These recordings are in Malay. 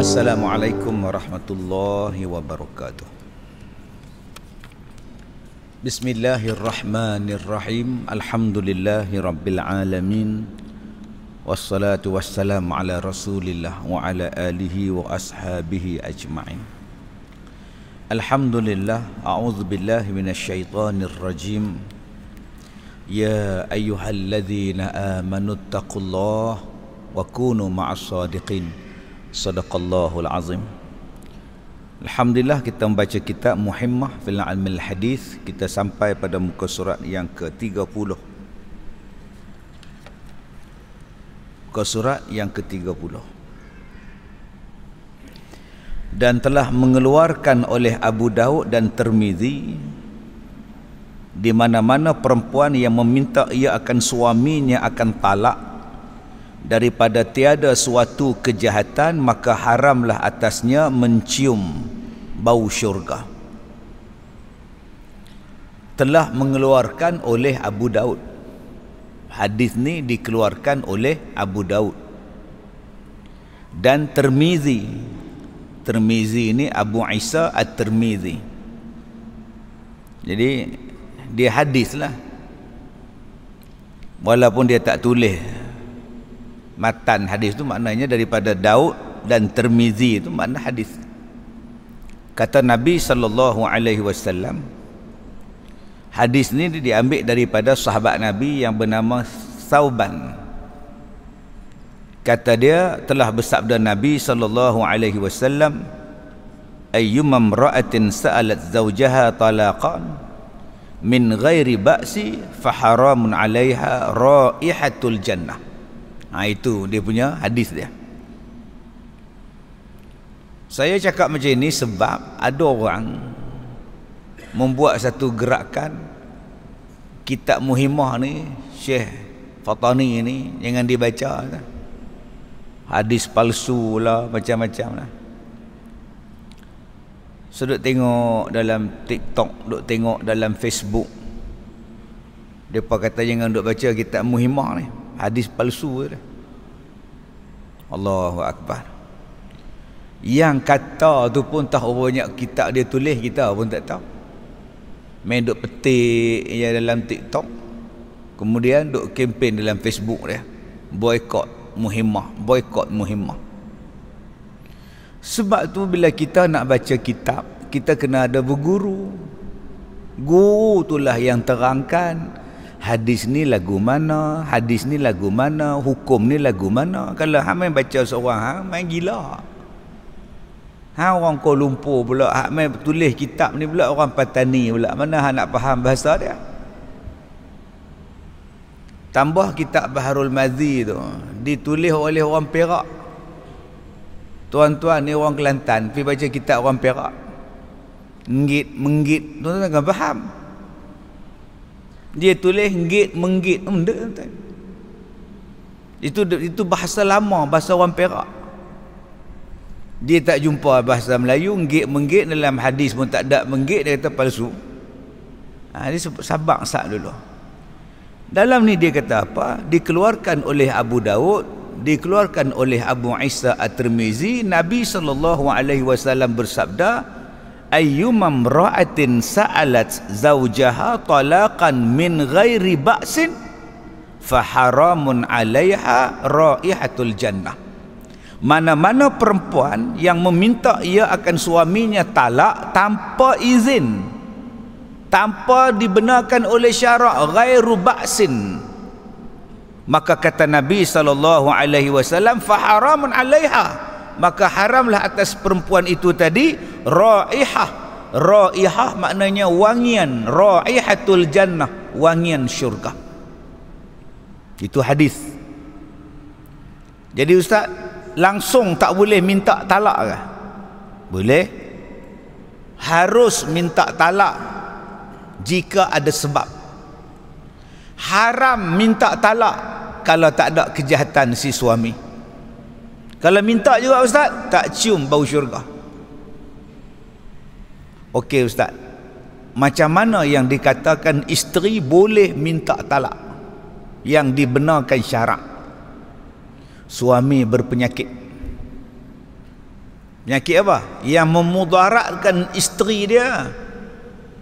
Assalamualaikum warahmatullahi wabarakatuh. Bismillahirrahmanirrahim. Alhamdulillahi rabbil alamin. Wassalatu wassalamu ala rasulillah wa ala alihi wa ashabihi ajma'in. Alhamdulillah. A'udzu billahi minasyaitonir rajim. Ya ayyuhalladzina amanu taqullaha wa kunu ma'as shadiqin. Sadaqallahul azim. Alhamdulillah, kita membaca kitab Muhimmah fil Ilmil Hadis. Kita sampai pada muka surat yang ke-30. Muka surat yang ke-30. Dan telah mengeluarkan oleh Abu Daud dan Tirmizi di mana-mana perempuan yang meminta ia akan suaminya akan talak daripada tiada suatu kejahatan, maka haramlah atasnya mencium bau syurga. Telah mengeluarkan oleh Abu Daud. Hadis ni dikeluarkan oleh Abu Daud dan Tirmizi. Tirmizi ini Abu Isa At-Tirmizi. Jadi dia hadis lah, walaupun dia tak tulis matan hadis tu, maknanya daripada Daud dan Tirmizi itu makna hadis. Kata Nabi sallallahu alaihi wasallam, hadis ni diambil daripada sahabat Nabi yang bernama Thauban. Kata dia, telah bersabda Nabi sallallahu alaihi wasallam, ayyuma imra'atin sa'alat zawjaha talaqan min ghairi ba'si fa haramun 'alaiha raihatul jannah. Itu dia punya hadis dia. Saya cakap macam ini sebab ada orang membuat satu gerakan, kitab Muhimmah ni, Syekh Fatani ni jangan dibaca kan? Hadis palsu lah, macam-macam lah. So duk tengok dalam TikTok, duk tengok dalam Facebook, depa kata jangan duk baca kitab Muhimmah ni, hadis palsu dia. Allahu Akbar. Yang kata tu pun tahu banyak kitab dia tulis, kita pun tak tahu. Main duk petik ya dalam TikTok, kemudian duk kempen dalam Facebook dia, boikot Muhimmah, boikot Muhimmah. Sebab tu bila kita nak baca kitab, kita kena ada berguru. Guru itulah yang terangkan hadis ni lagu mana, hadis ni lagu mana, hukum ni lagu mana. Kalau hang main baca seorang, hang main gila. Hang orang Kuala Lumpur pula, hang main tulis kitab ni pula orang Patani pula, mana hang nak faham bahasa dia? Tambah kitab Baharul Mazi tu ditulis oleh orang Perak. Tuan-tuan ni orang Kelantan, pergi baca kitab orang Perak, menggit, tuan-tuan tak faham. Dia tulis nggit menggit, itu bahasa lama, bahasa orang Perak. Dia tak jumpa bahasa Melayu nggit menggit, dalam hadis pun tak ada menggit, dia kata palsu. Dia sabak sak dulu. Dalam ni dia kata apa? Dikeluarkan oleh Abu Daud, dikeluarkan oleh Abu Isa At-Tirmizi. Nabi SAW bersabda, ayyuma imra'atin sa'alat zawjaha talaqan min ghairi ba'sin fa haramun 'alaiha raihatul jannah. Mana-mana perempuan yang meminta ia akan suaminya talak tanpa izin, tanpa dibenarkan oleh syarak, ghairu ba'sin, maka kata Nabi SAW, fa haramun 'alaiha, maka haramlah atas perempuan itu tadi raihah. Raihah maknanya wangian, raihatul jannah, wangian syurga. Itu hadis. Jadi ustaz, langsung tak boleh minta talak ke? Boleh. Harus minta talak jika ada sebab. Haram minta talak kalau tak ada kejahatan si suami. Kalau minta juga ustaz, tak cium bau syurga. Okey ustaz, macam mana yang dikatakan isteri boleh minta talak yang dibenarkan syarak? Suami berpenyakit, Penyakit apa? Yang memudaratkan isteri dia.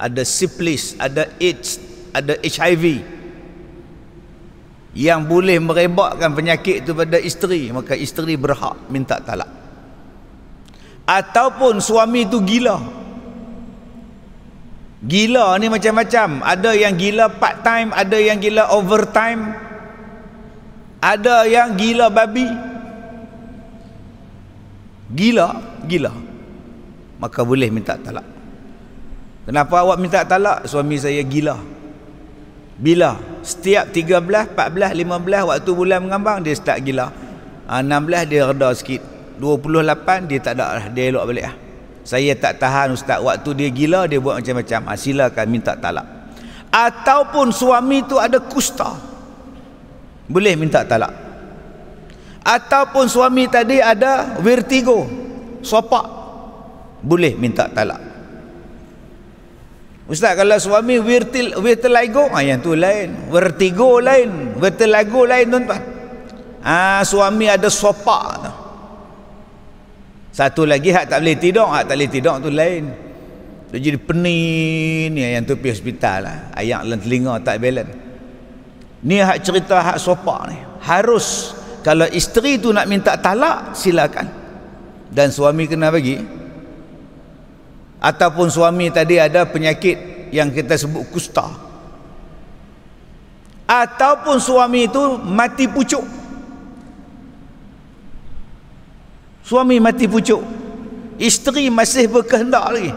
Ada syphilis, ada AIDS, ada HIV. Yang boleh merebakkan penyakit itu pada isteri, maka isteri berhak minta talak. Ataupun suami itu gila. Gila ni macam-macam. Ada yang gila part time, ada yang gila overtime, ada yang gila babi. Gila, maka boleh minta talak. Kenapa awak minta talak? Suami saya gila. Bila? Setiap 13, 14, 15 waktu bulan mengambang dia start gila. 16 dia reda sikit. 28 dia tak ada dah, dia elok balik lah. Saya tak tahan ustaz, waktu dia gila dia buat macam-macam. Silakan minta talak. Ataupun suami tu ada kusta, boleh minta talak. Ataupun suami tadi ada vertigo, sopak, boleh minta talak. Ustaz, kalau suami vertigo, yang tu lain. Vertigo lain, vertigo lain tuan-tuan. Suami ada sopak. Satu lagi hak tak boleh tidur, tu lain. Dia jadi pening ni, yang tu pergi hospital lah. Ayak dalam telinga tak balance. Ni hak cerita hak sopak ni. Harus kalau isteri tu nak minta talak, silakan. Dan suami kena bagi. Ataupun suami tadi ada penyakit yang kita sebut kusta. Ataupun suami itu mati pucuk. Suami mati pucuk, isteri masih berkehendak lagi,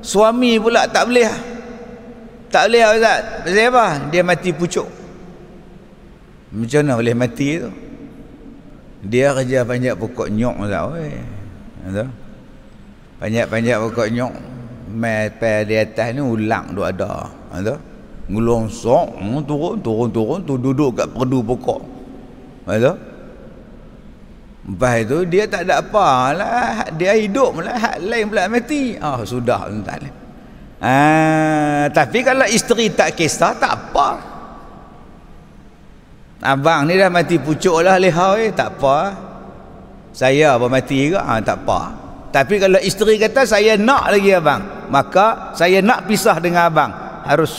suami pula tak boleh. Tak boleh ustaz. Pasal apa? Dia mati pucuk. Macam mana boleh mati tu? Dia kerja panjat pokok nyok ustaz. Panjat pokok nyok, mai di atas ni ulang duk ada. Ngelongsong, turun tu duduk kat perdu pokok. Lepas itu dia tak ada apa lah, dia hidup lah, hak lain pula mati. Sudah tuan-tuan. Tapi kalau isteri tak kisah, tak apa. Abang ni dah mati pucuk lah, lehau tak apa. Saya apa mati ke? Tak apa. Tapi kalau isteri kata saya nak lagi abang, maka saya nak pisah dengan abang, harus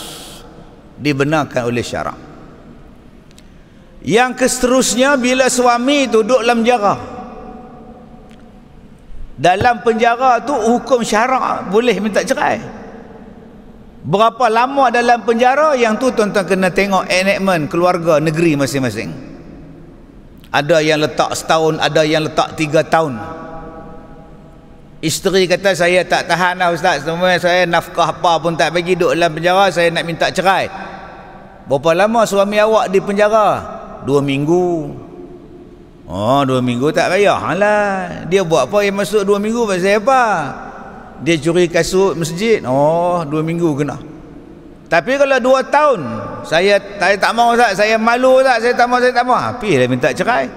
dibenarkan oleh syarak. Yang seterusnya, bila suami duduk dalam penjara, dalam penjara tu hukum syarak boleh minta cerai. Berapa lama dalam penjara, yang tu tuan-tuan kena tengok enactment keluarga negeri masing-masing. Ada yang letak setahun, ada yang letak 3 tahun. Isteri kata saya tak tahan lah ustaz, semua saya nafkah apa pun tak bagi, duduk dalam penjara, saya nak minta cerai. Berapa lama suami awak di penjara? 2 minggu. 2 minggu tak payah lah. Dia buat apa yang masuk 2 minggu pasal apa? Dia curi kasut masjid. 2 minggu kena. Tapi kalau 2 tahun, saya tak mahu ustaz, saya malu ustaz, saya tak mahu. Pergilah minta cerai.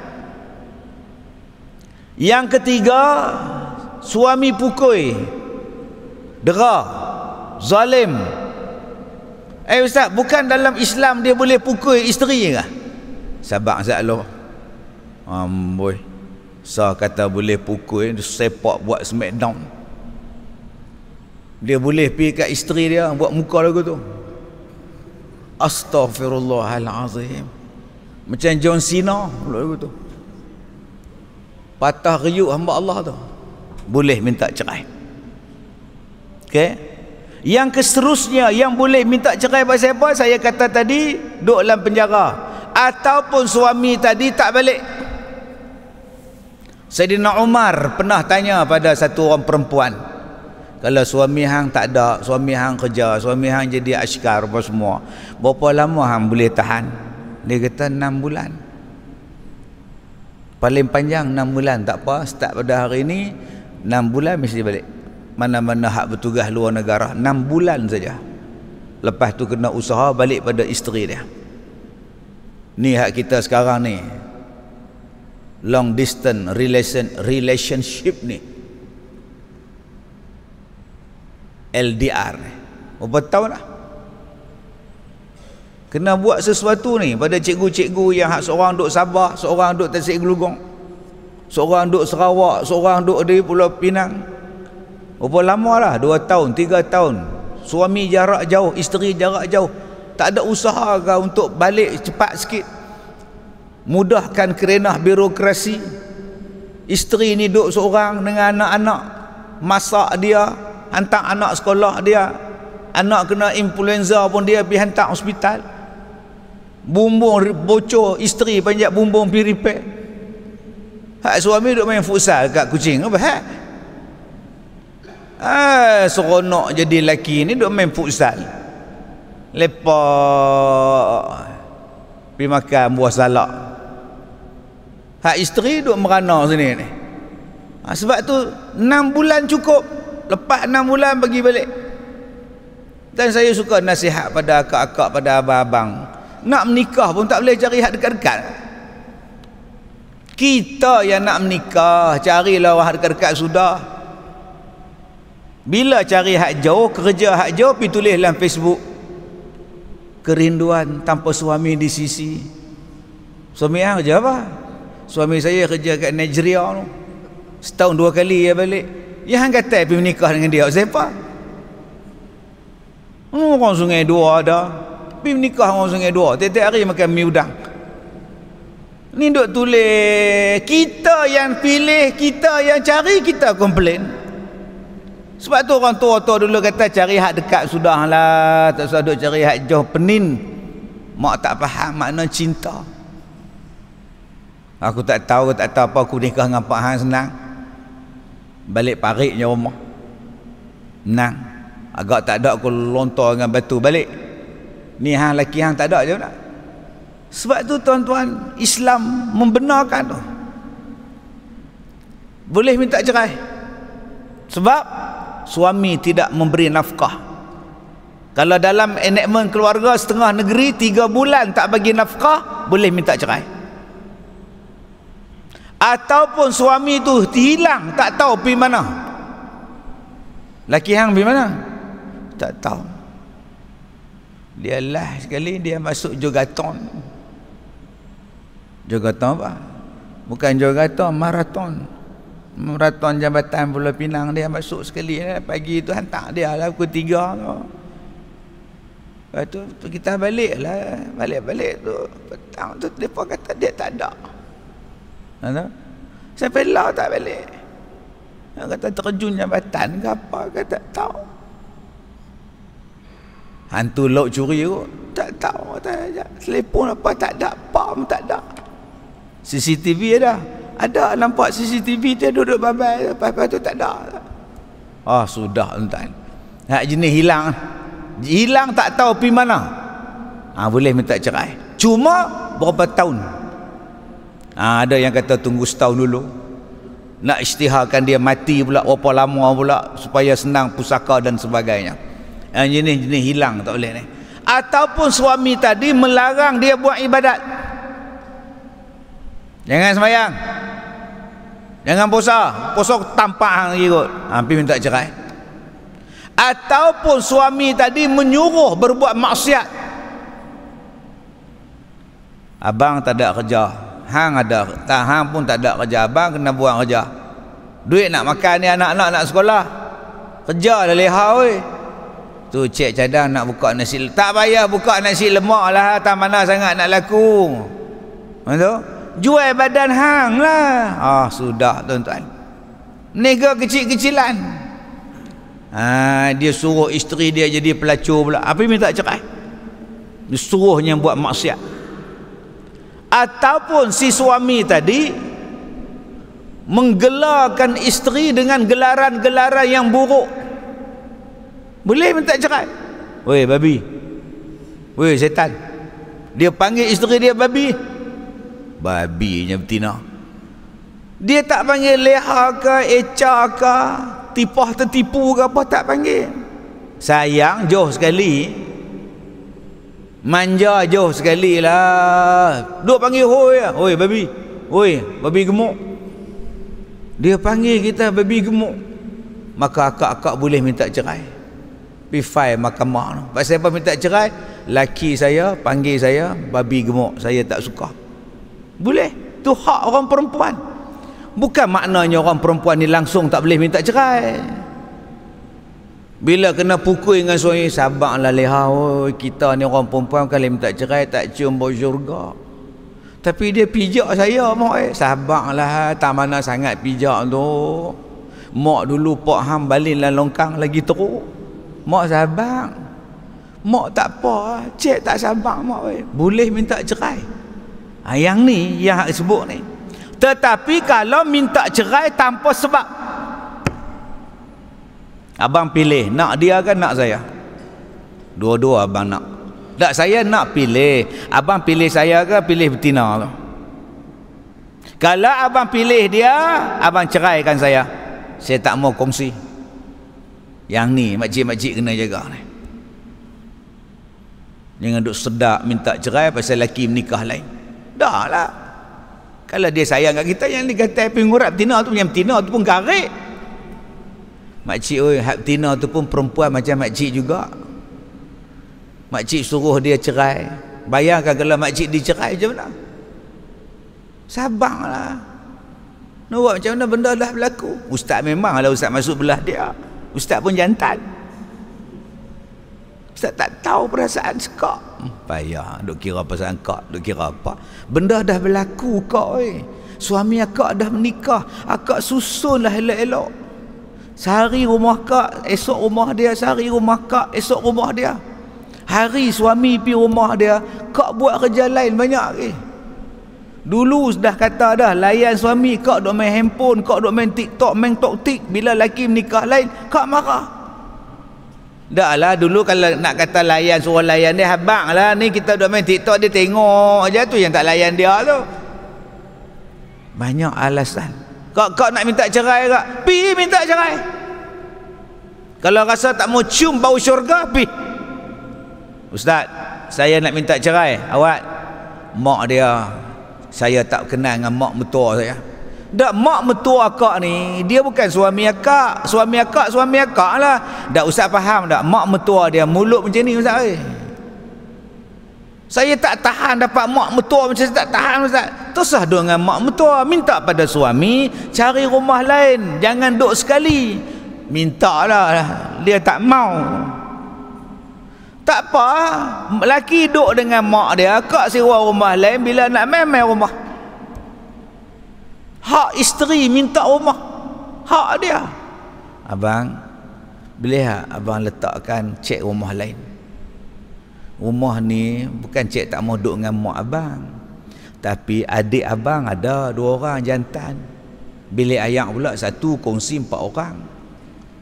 Yang ketiga, suami pukul, dera, zalim. Ustaz, bukan dalam Islam dia boleh pukul isteri ke? Sabar Zat Allah. Amboi. Kata boleh pukul, dia sepak buat smackdown. Dia boleh pergi kat isteri dia buat muka lagu tu. Astaghfirullahalazim. Macam John Cena lagu tu. Patah riuk hamba Allah tu. Boleh minta cerai. Okey. Yang seterusnya yang boleh minta cerai pasal apa? Saya kata tadi, duduk dalam penjara. Ataupun suami tadi tak balik. Sayyidina Umar pernah tanya pada satu orang perempuan, kalau suami hang tak ada, suami hang kerja, suami hang jadi askar apa semua, berapa lama hang boleh tahan? Dia kata 6 bulan. Paling panjang 6 bulan, tak apa, start pada hari ni 6 bulan mesti balik. Mana-mana hak bertugas luar negara 6 bulan saja. Lepas tu kena usaha balik pada isteri dia. Ni hak kita sekarang ni, long distance relationship ni, LDR ni. Berapa tahun dah kena buat sesuatu ni pada cikgu-cikgu yang hak seorang duk Sabah, seorang duk Tasik Gelugong. Seorang duduk Sarawak, seorang duduk di Pulau Pinang. Berapa lama lah, 2 tahun, 3 tahun. Suami jarak jauh, isteri jarak jauh. Tak ada usaha ke untuk balik cepat sikit, mudahkan kerenah birokrasi. Isteri ni duduk seorang dengan anak-anak, masak dia, hantar anak sekolah dia. Anak kena influenza pun dia pergi hantar hospital. Bumbung bocor, isteri panjat bumbung pergi repair. Hak suami duduk main futsal kat Kuching. Apa hak? Seronok jadi lelaki ni duduk main futsal. Lepak pergi makan buah salak. Hak isteri duduk merana sini ni. Sebab tu 6 bulan cukup. Lepas 6 bulan bagi balik. Dan saya suka nasihat pada akak-akak, pada abang-abang. Nak menikah pun tak boleh cari hak dekat-dekat. Kita yang nak menikah, carilah orang dekat-dekat sudah. Bila cari hak jauh, kerja hak jauh, pergi tulis dalam Facebook, kerinduan tanpa suami di sisi. Suami yang kerja apa? Suami saya kerja kat Nigeria tu. Setahun 2 kali dia balik. Yang kata pergi menikah dengan dia, siapa? Orang Sungai Dua ada. Pergi menikah orang Sungai Dua, tiap-tiap hari makan mi udang. Ni duk tulis, kita yang pilih, kita yang cari, kita komplain. Sebab tu orang tua-tua dulu kata cari hak dekat sudahlah, tak usah duk cari hak jauh, penin. Mak tak faham makna cinta. Aku tak tahu apa aku nikah dengan Pak Han senang. Balik parik je rumah. Menang. Agak tak ada aku lontar dengan batu balik. Ni hang laki hang tak ada je nak. Sebab tu tuan-tuan, Islam membenarkan tu. Boleh minta cerai. Sebab suami tidak memberi nafkah. Kalau dalam enactment keluarga setengah negeri 3 bulan tak bagi nafkah, boleh minta cerai. Ataupun suami tu hilang, tak tahu pergi mana. Laki hang pergi mana? Tak tahu. Dia lah sekali dia masuk jogaton. Jogaton apa? Bukan jogaton, maraton. Maraton Jabatan Pulau Pinang dia masuk sekali pagi tu hantar dia lah pukul 3 tu. Lepas tu kita balik lah. Balik-balik tu petang tu mereka kata dia tak ada. Sampai lah tak balik. Dia kata terjun jabatan ke apa ke tak tahu. Hantu laut curi kot tak tahu. Telefon apa tak ada, apa pun tak ada. CCTV ada nampak CCTV dia duduk babai, lepas tu tak ada. Sudah tuan. Hak jenis hilang tak tahu pergi mana. Boleh minta cerai. Cuma berapa tahun? Ada yang kata tunggu setahun dulu. Nak isytiharkan dia mati pula, berapa lama pula supaya senang pusaka dan sebagainya. Jenis-jenis hilang tak boleh ni. Ataupun suami tadi melarang dia buat ibadat. Jangan sembahyang, jangan puasa tampak hang lagi kot. Pergi minta cerai. Ataupun suami tadi menyuruh berbuat maksiat. Abang tak ada kerja, hang ada, hang pun tak ada kerja, abang kena buang kerja. Duit nak makan ni anak-anak nak sekolah, kerja dah leha oi. Tu cik cadang nak buka nasi, tak payah buka nasi lemak lah, tak mana sangat nak laku. Betul? Jual badan hang lah. Sudah tuan-tuan. Nega kecil-kecilan. Dia suruh isteri dia jadi pelacur pula. Apa minta cerai? Dia suruhnya buat maksiat. Ataupun si suami tadi menggelarkan isteri dengan gelaran-gelaran yang buruk. Boleh minta cerai. Weh babi, weh setan. Dia panggil isteri dia babi. Babinya betina. Dia tak panggil leha ke, eca ke, tipah tertipu ke apa, tak panggil. Sayang jauh sekali, manja jauh sekali lah. Duk panggil hoi lah. Hoi babi, hoi babi gemuk. Dia panggil kita babi gemuk. Maka akak-akak boleh minta cerai. Pergi file mahkamah tu. Pasal apa minta cerai? Laki saya panggil saya babi gemuk, saya tak suka. Boleh. Tu hak orang perempuan. Bukan maknanya orang perempuan ni langsung tak boleh minta cerai. Bila kena pukul dengan suami, sabarlah leha, oi, kita ni orang perempuan kalau minta cerai tak cium bau syurga. Tapi dia pijak saya, mak, sabarlah, tak mana sangat pijak tu. Mak dulu pak hang balinlah longkang lagi teruk. Mak sabar. Mak tak apa, cik tak sabar mak, boleh minta cerai. Yang ni yang hak sebut ni. Tetapi kalau minta cerai tanpa sebab, abang pilih nak dia kan nak saya? Dua-dua abang nak. Tak, saya nak pilih. Abang pilih saya ke pilih betina tu? Kalau abang pilih dia, abang ceraikan saya. Saya tak mau kongsi. Yang ni makcik-makcik kena jaga ni. Jangan duk sedak minta cerai pasal lelaki menikah lain. Dah lah. Kalau dia sayang kat kita, yang dikata pengurat betina tu, yang betina tu pun garik. Makcik, oi, hak betina tu pun perempuan macam makcik juga. Makcik suruh dia cerai. Bayangkan kalau makcik dicerai macam mana? Sabarlah. Nak buat macam mana, benda dah berlaku. Ustaz memang kalau ustaz masuk belah dia, ustaz pun jantan. Ustaz tak tahu perasaan sekak. Payah duk kira perasaan kak, duk kira apa. Benda dah berlaku kak, oi. Suami akak dah menikah, akak susunlah elok-elok. Sehari rumah kak, esok rumah dia. Sehari rumah kak, esok rumah dia. Hari suami pi rumah dia, kak buat kerja lain banyak ke. Dulu sudah kata dah, layan suami kak duk main handphone, kak duk main TikTok, main tok-tik. Bila lelaki menikah lain, kak marah. Dah lah, dulu kalau nak kata layan, suruh layan dia, habang lah. Ni kita duk main TikTok, dia tengok je, tu yang tak layan dia tu. Banyak alasan. Kak nak minta cerai kak, pi minta cerai. Kalau rasa tak mau cium bau syurga, pi. Ustaz, saya nak minta cerai. Awak, mak dia, saya tak kenal dengan mak mertua saya. Dak, mak mertua akak ni, dia bukan suami akak. Suami akak lah. Dak, ustaz faham tak? Mak mertua dia mulut macam ni ustaz. Saya tak tahan dapat mak mertua macam saya tak tahan ustaz. Tersah duk dengan mak mertua. Minta pada suami cari rumah lain, jangan duk sekali. Mintalah, dia tak mau. Tak apa, lelaki duk dengan mak dia, akak sewa rumah lain, bila nak main rumah. Hak isteri minta rumah, hak dia. Abang, boleh tak abang letakkan cek rumah lain? Rumah ni bukan cek tak mau duduk dengan mak abang, tapi adik abang ada 2 orang jantan. Bilik ayak pula 1 kongsi 4 orang.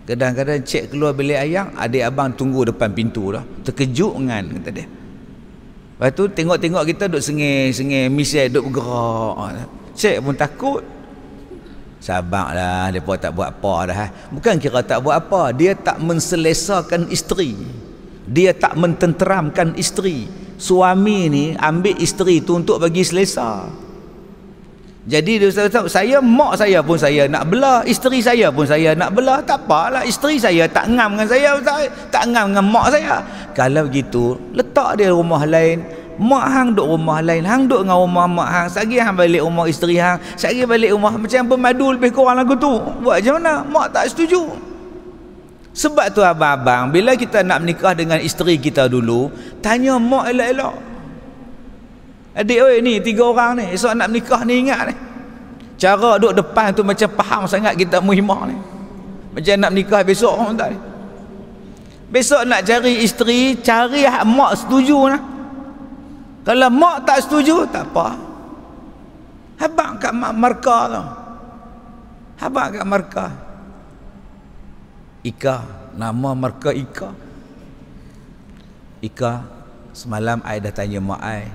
Kadang-kadang cek keluar bilik ayak, adik abang tunggu depan pintu dah. Terkejut kan, kata dia. Lepas tu tengok-tengok kita duduk sengih-sengih, misal duduk bergerak. Cek pun takut. Sabarlah, mereka tak buat apa dah. Bukan kira tak buat apa, dia tak menselesakan isteri. Dia tak mententeramkan isteri. Suami ni ambil isteri tu untuk bagi selesa. Jadi dia tahu, saya, mak saya pun saya nak belah, isteri saya pun saya nak belah. Tak apalah, isteri saya tak ngam dengan saya, tak ngam dengan mak saya. Kalau begitu, letak dia rumah lain. Mak hang duk rumah lain, hang duk dengan rumah mak hang, sagi hang balik rumah isteri hang, sagi balik rumah, macam bermadu lebih kurang lagu tu. Buat macam mana? Mak tak setuju. Sebab tu abang-abang, bila kita nak menikah dengan isteri kita dulu, tanya mak elok-elok. Adik oi ni 3 orang ni, esok nak menikah ni, ingat ni. Cara duduk depan tu macam faham sangat kita muhimah ni. Macam nak menikah besok orang tak ni. Besok nak cari isteri, cari hak mak setuju lah. Kalau mak tak setuju, tak apa. Habang kat mak markah tu. Habang kat markah. Ika, nama markah Ika. Ika, semalam I dah tanya mak I,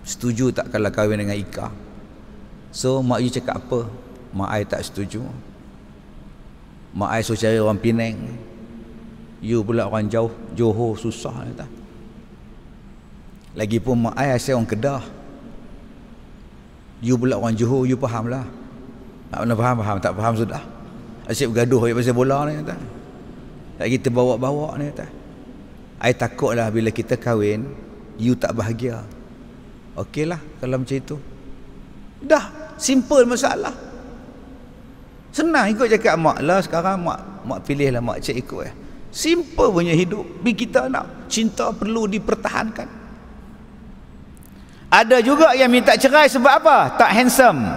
setuju tak kalau kahwin dengan Ika? So mak you cakap apa? Mak I tak setuju. Mak I suruh cari orang Penang. You pula orang jauh, Johor, susah kata. Lagipun mak I asyik orang Kedah. You pula orang Johor, you faham lah. Tak pernah faham, tak faham sudah. Asyik bergaduh pasal bola ni kata. Tak kita bawa-bawa ni kata. I takutlah bila kita kahwin, you tak bahagia. Okeylah kalau macam itu. Dah, simple masalah. Senang ikut cakap mak lah. Sekarang mak pilih lah, mak cik ikut simple punya hidup. Kita nak cinta perlu dipertahankan. Ada juga yang minta cerai sebab apa? Tak handsome.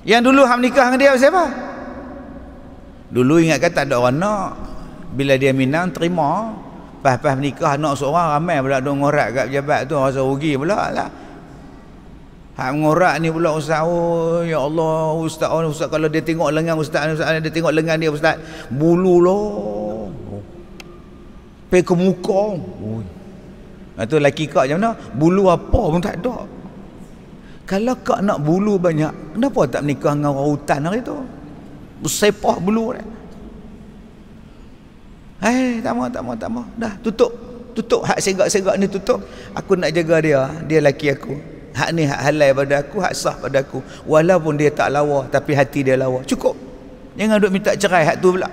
Yang dulu hang nikah dengan dia siapa? Dulu ingatkan tak ada orang nak. Bila dia minang terima. Pas nikah anak seorang ramai pula duk ngorak kat pejabat tu, rasa rugi pula lah. Hak ngorak ni pula ustaz, oh ya Allah, ustaz kalau dia tengok lengan ustaz dia tengok lengan dia ustaz, bulu loh. Pergi ke muka. Tu laki kak macam mana? Bulu apa pun tak ada. Kalau kak nak bulu banyak, kenapa tak menikah dengan orang hutan hari tu? Bersepah bulu dia. Tak mau. Dah tutup hak segak-segak ni tutup. Aku nak jaga dia laki aku. Hak ni hak halal pada aku, hak sah pada aku. Walaupun dia tak lawa tapi hati dia lawa. Cukup. Jangan duk minta cerai hak tu pula.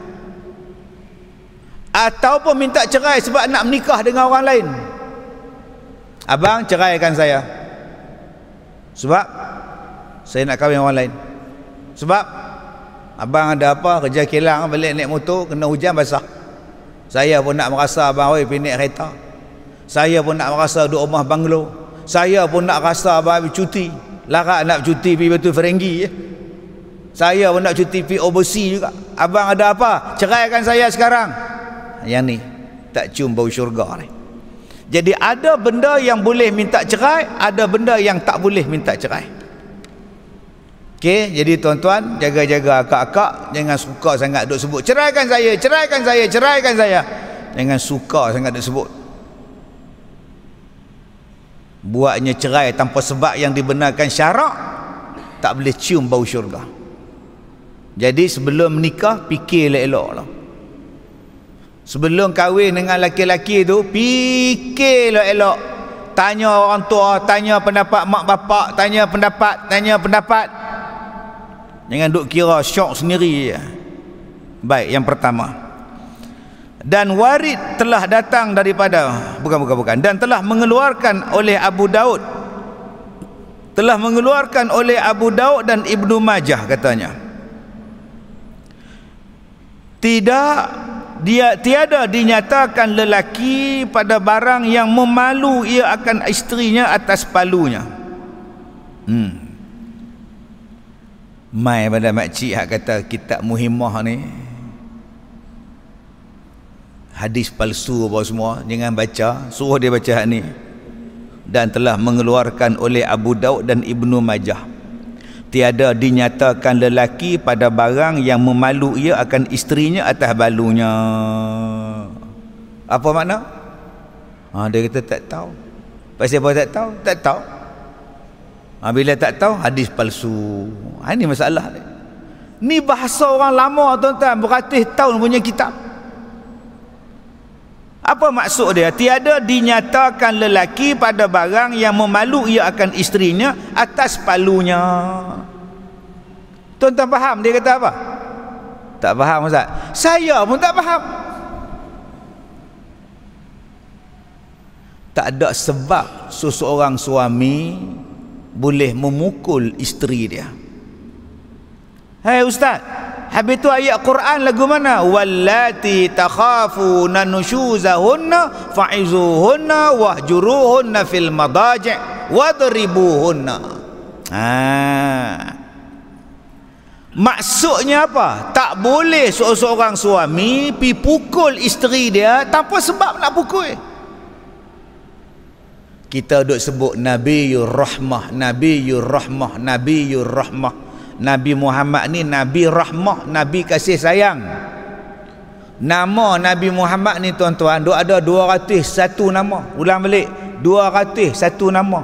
Ataupun minta cerai sebab nak menikah dengan orang lain. Abang ceraikan saya. Sebab saya nak kahwin orang lain. Sebab abang ada apa? Kerja kilang, balik naik motor, kena hujan basah. Saya pun nak merasa abang pergi naik kereta. Saya pun nak merasa duduk rumah banglo. Saya pun nak rasa abang cuti. Larat nak cuti pergi Batu Ferenggi. Saya pun nak cuti pergi overseas juga. Abang ada apa? Ceraikan saya sekarang. Yang ni tak cium bau syurga ni. Jadi ada benda yang boleh minta cerai, ada benda yang tak boleh minta cerai. Okey, jadi tuan-tuan jaga-jaga akak-akak, jangan suka sangat duk sebut ceraikan saya. Jangan suka sangat duk sebut. Buatnya cerai tanpa sebab yang dibenarkan syarak, tak boleh cium bau syurga. Jadi sebelum menikah fikir elok-eloklah. Sebelum kahwin dengan laki-laki tu fikirlah elok. Tanya orang tua, tanya pendapat mak bapak, tanya pendapat. Jangan duk kira syok sendiri. Baik, yang pertama. Dan warid telah datang daripada bukan dan telah mengeluarkan oleh Abu Daud dan Ibnu Majah katanya, tiada dinyatakan lelaki pada barang yang memalu ia akan isterinya atas palunya. Mai pada makcik hak kata kitab Muhimmah ni hadis palsu apa semua, jangan baca, suruh dia baca hak ni. Dan telah mengeluarkan oleh Abu Daud dan Ibnu Majah, tiada dinyatakan lelaki pada barang yang memalu ia akan isterinya atas balunya. Apa makna? Dia kata tak tahu. Pasal apa tak tahu? Tak tahu. Bila tak tahu, hadis palsu. Ini masalah ni. Ni bahasa orang lama tuan-tuan, beratus tahun punya kitab. Apa maksud dia? Tiada dinyatakan lelaki pada barang yang memalu ia akan isterinya atas palunya. Tuan-tuan faham dia kata apa? Tak faham Ustaz? Saya pun tak faham. Tak ada sebab seseorang suami boleh memukul isteri dia. Hai Ustaz, habis tu ayat Quran lagu mana? Wallati takhafuna nushuzahunna fa'izuhunna wahjuruhunna fil madaji' wadribuhunna. Maksudnya apa? Tak boleh seorang suami pi pukul isteri dia tanpa sebab nak pukul. Kita duk sebut Nabiyur Rahmah. Nabi Muhammad ni Nabi Rahmah, Nabi kasih sayang. Nama Nabi Muhammad ni tuan-tuan, duk ada 201 nama. Ulang balik, 201 nama.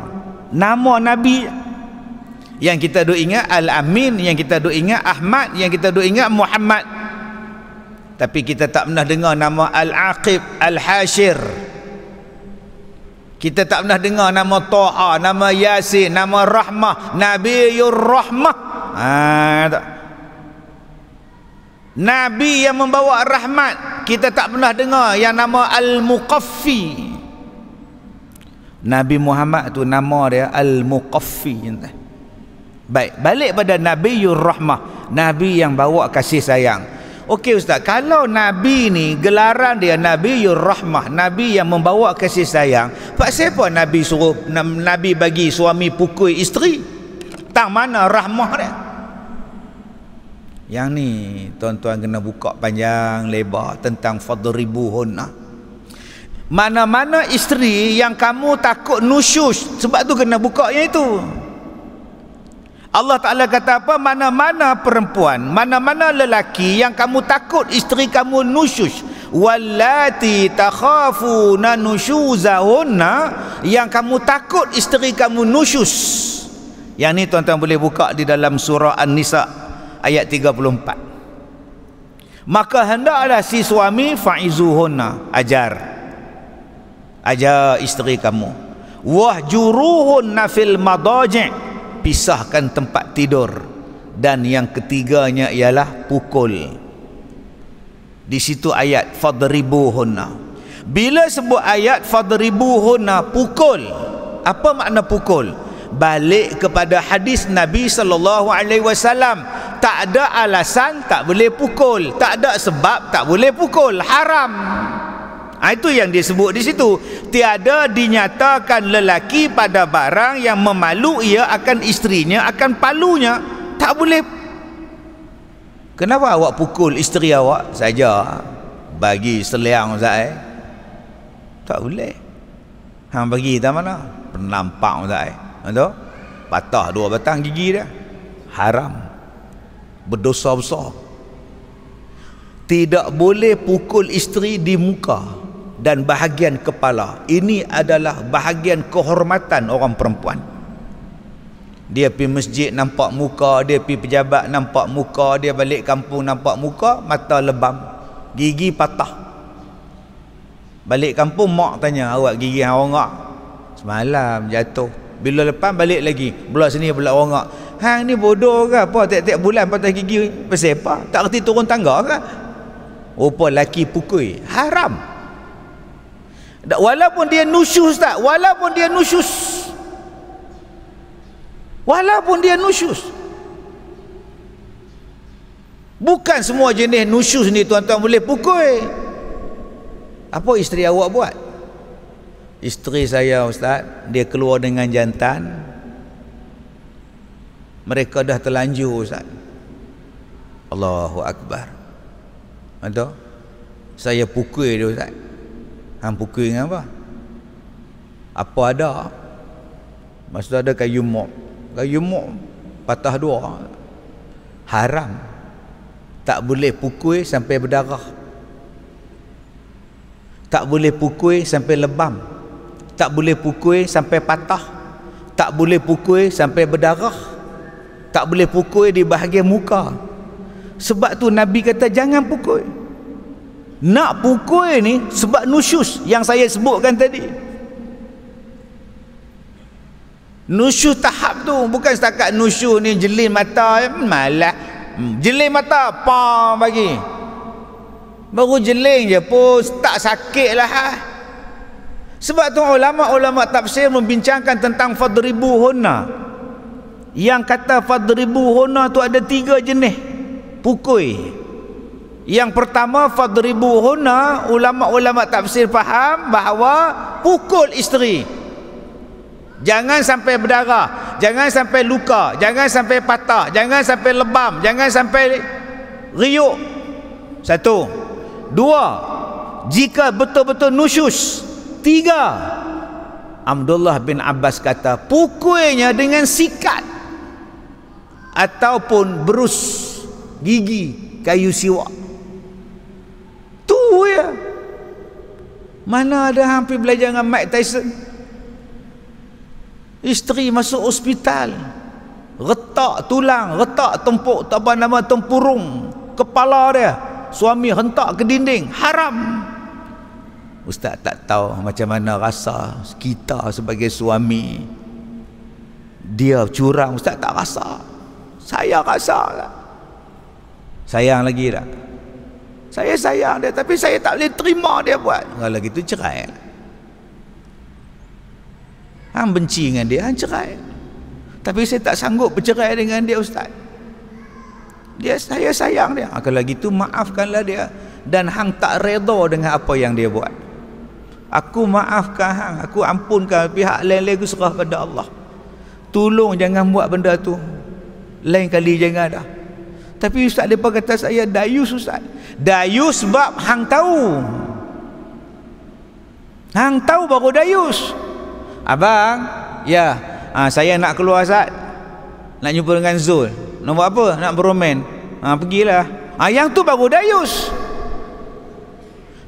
Nama Nabi yang kita duk ingat Al-Amin, yang kita duk ingat Ahmad, yang kita duk ingat Muhammad. Tapi kita tak pernah dengar nama Al-Aqib, Al-Hashir. Kita tak pernah dengar nama Taha, nama Yasin, nama Rahmah, Nabiyur Rahmah. Tak. Nabi yang membawa rahmat, kita tak pernah dengar yang nama Al-Muqaffi. Nabi Muhammad tu nama dia Al-Muqaffi. Baik, balik pada Nabiyur Rahmah. Nabi yang bawa kasih sayang. Okey ustaz, kalau Nabi ni gelaran dia Nabiyur Rahmah, Nabi yang membawa kasih sayang, pasal apa Nabi suruh Nabi bagi suami pukul isteri? Tang mana rahmah dia? Yang ni tuan-tuan kena buka panjang lebar tentang fadribuhunna. Mana-mana isteri yang kamu takut nusyus, sebab tu kena buka yang itu. Allah Ta'ala kata apa? Mana-mana perempuan, mana-mana lelaki yang kamu takut isteri kamu nusyus, wallati takhafuna nusyuzahunna, yang kamu takut isteri kamu nusyus. Yang ni tuan-tuan boleh buka di dalam surah An-Nisa ayat 34. Maka hendaklah si suami fa'izuhunna, ajar isteri kamu, wahjuruhunna fil madaji', pisahkan tempat tidur, dan yang ketiganya ialah pukul. Di situ ayat fadribuhunna. Bila sebut ayat fadribuhunna, pukul, apa makna pukul? Balik kepada hadis Nabi sallallahu alaihi wasallam, tak ada alasan tak boleh pukul, tak ada sebab tak boleh pukul, haram. Itu yang disebut di situ. Tiada dinyatakan lelaki pada barang yang memalu ia akan isterinya, akan palunya. Tak boleh. Kenapa awak pukul isteri awak saja? Bagi seliang Ustaz. Tak boleh. Hang bagi tak mana? Penampak Ustaz. Betul? Patah 2 batang gigi dia. Haram. Berdosa besar. Tidak boleh pukul isteri di muka dan bahagian kepala. Ini adalah bahagian kehormatan orang perempuan. Dia pergi masjid nampak muka, dia pergi pejabat nampak muka, dia balik kampung nampak muka, mata lebam, gigi patah. Balik kampung mak tanya, awak gigi hang rongak? Semalam jatuh. Bila lepas balik lagi, belah sini belah rongak. Hang ni bodoh ke apa? Tiap-tiap bulan patah gigi pasal apa? Tak reti turun tangga ke? Rupa laki pukul. Haram. Walaupun dia nusyus tak, walaupun dia nusyus, bukan semua jenis nusyus ni tuan-tuan boleh pukul. Apa isteri awak buat? Isteri saya ustaz, dia keluar dengan jantan, mereka dah terlanjur ustaz. Allahu Akbar. Betul? Saya pukul dia ustaz. Hang pukul dengan apa? Apa ada? Maksud ada kayu mop. Kayu mop patah 2. Haram. Tak boleh pukul sampai berdarah. Tak boleh pukul sampai lebam. Tak boleh pukul sampai patah. Tak boleh pukul sampai berdarah. Tak boleh pukul di bahagian muka. Sebab tu Nabi kata jangan pukul. Nak pukul ni sebab nusyus yang saya sebutkan tadi. Nusyus tahap tu bukan setakat nusyus ni jelin mata, malah jelin mata apa bagi. Baru jelin je pun tak sakit lah. Sebab tu ulama-ulama tafsir membincangkan tentang fadribuhunna. Yang kata fadribuhunna tu ada 3 jenis pukul. Yang pertama fadribuhunna, ulama-ulama tafsir faham bahawa pukul isteri. Jangan sampai berdarah, jangan sampai luka, jangan sampai patah, jangan sampai lebam, jangan sampai riuk. 1. 2. Jika betul-betul nusyus. 3. Abdullah bin Abbas kata pukulnya dengan sikat ataupun berus gigi kayu siwak. Tu ya. Mana ada hampir belajar dengan Mike Tyson. Isteri masuk hospital, retak tulang, retak tempurung kepala dia, suami hentak ke dinding. Haram. Ustaz tak tahu macam mana rasa kita sebagai suami. Dia curang, ustaz tak rasa. Saya rasa lah. Sayang lagi tak? Saya sayang dia, tapi saya tak boleh terima dia buat. Kalau gitu cerai. Hang benci dengan dia, hang cerai. Tapi saya tak sanggup bercerai dengan dia ustaz. Saya sayang dia. Kalau gitu maafkanlah dia. Dan hang tak redha dengan apa yang dia buat. Aku maafkan hang, aku ampunkan, pihak lain-lain aku serah pada Allah. Tolong jangan buat benda tu. Lain kali jangan dah. Tapi ustaz depa kata saya dayus ustaz. Dayus sebab hang tahu. Hang tahu baru dayus. Abang, ya, saya nak keluar ustaz. Nak jumpa dengan Zul. Nak buat apa? Nak beromen. Pergilah. Yang tu baru dayus.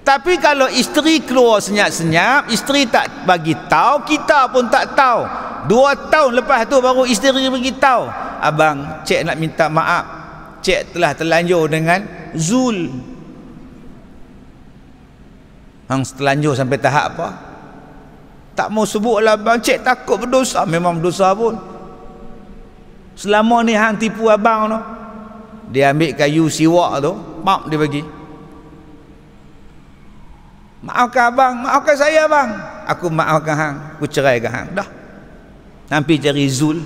Tapi kalau isteri keluar senyap-senyap, isteri tak bagi tahu, kita pun tak tahu. 2 tahun lepas tu baru isteri beritahu, abang, cik nak minta maaf, cik telah terlanjur dengan Zul. Hang terlanjur sampai tahap apa? Tak mau sebutlah abang, cik takut berdosa. Memang berdosa pun. Selama ni hang tipu abang tu. Dia ambil kayu siwak tu, pap dia bagi. Maafkan abang, maafkan saya abang. Aku maafkan hang, aku ceraikan hang. Dah. Sampai cari Zul.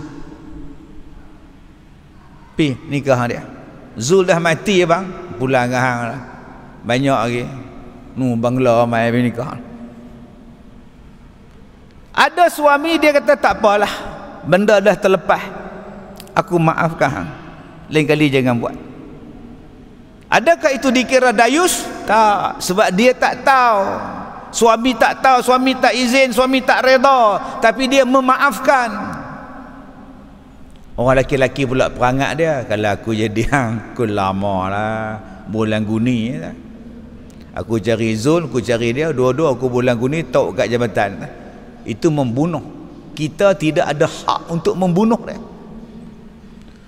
Pi nikah dia. Zul dah mati abang, pulang ke hang lah. Banyak lagi. Bangla mai nikah. Ada suami dia kata tak apalah, benda dah terlepas. Aku maafkan hang. Lain kali jangan buat. Adakah itu dikira dayus? Tak, sebab dia tak tahu. Suami tak tahu, suami tak izin, suami tak redha, tapi dia memaafkan. Orang laki-laki pula perangat dia, kalau aku jadi hang, aku lama lah, bulan guni lah. Aku cari Zul, aku cari dia, dua-dua aku bulan guni tok kat jabatan. Itu membunuh. Kita tidak ada hak untuk membunuh dia.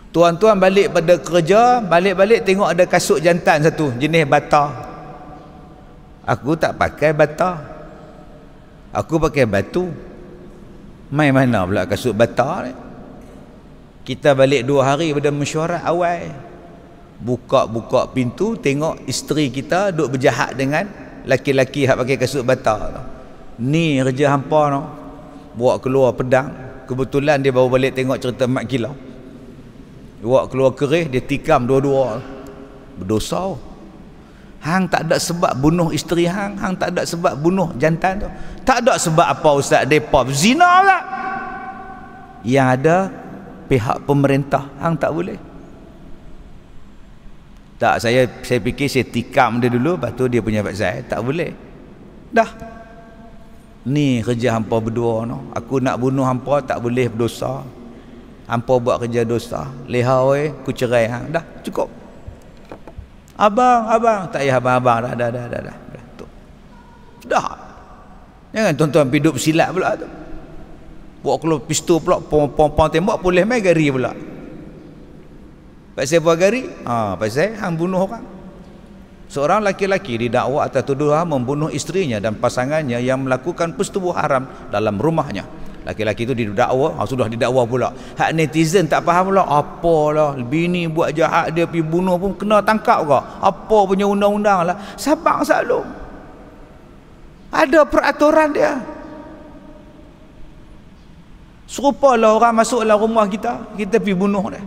Tuan-tuan balik pada kerja, balik-balik tengok ada kasut jantan satu, jenis bata. Aku tak pakai bata. Aku pakai batu. Mai mana pula kasut bata ni? Kita balik 2 hari pada mesyuarat awal. Buka-buka pintu, tengok isteri kita duk berjahat dengan laki-laki yang pakai kasut bata tu. Ni kerja hampa tu. Bawa keluar pedang. Kebetulan dia baru balik tengok cerita Mak Kilau. Bawa keluar kerih, dia tikam dua-dua. Berdosa. Hang tak ada sebab bunuh isteri hang, hang tak ada sebab bunuh jantan tu. Tak ada sebab apa ustaz, depa zina lah. Yang ada pihak pemerintah, hang tak boleh. Tak, saya fikir saya tikam dia dulu, lepas tu dia punya pasal. Tak boleh. Dah. Ni kerja hampa berdua no. Aku nak bunuh hampa tak boleh berdosa. Hampa buat kerja dosa. Leha weh, aku cerai hang. Dah, cukup. Abang, tak payah abang, dah. Dah. Jangan tuan-tuan hidup silap pula tu. Bawa keluar pistol pula, pom tembak, boleh main gari pula. Pasal buat gari? Pasal hang bunuh orang. Seorang laki-laki didakwa atas tuduhan membunuh isterinya dan pasangannya yang melakukan persetubuhan haram dalam rumahnya. Laki-laki itu didakwa, sudah didakwa pula. Hak netizen tak faham pula, apalah bini buat jahat dia pergi bunuh pun kena tangkap ke? Apa punya undang-undang lah. Sabang Saklum. Ada peraturan dia. Serupalah orang masuklah rumah kita, kita pergi bunuh dia.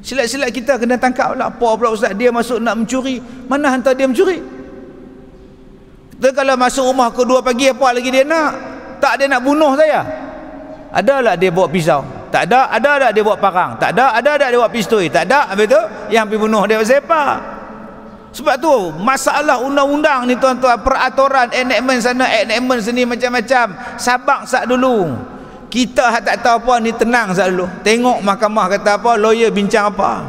Silat-silat kita kena tangkap pula. Apa pula ustaz, dia masuk nak mencuri. Mana hantar dia mencuri? Kita kalau masuk rumah ke 2 pagi, apa lagi dia nak? Tak, dia nak bunuh saya. Ada tak dia bawa pisau? Tak ada. Ada tak dia bawa parang? Tak ada. Ada tak dia bawa pistol? Tak ada. Habis tu yang pergi bunuh dia pasal apa? Sebab tu masalah undang-undang ni tuan-tuan, peraturan, enactment sana, enactment sini, macam-macam. Sabak sat dulu. Kita tak tahu apa ni, tenang sat dulu. Tengok mahkamah kata apa, lawyer bincang apa.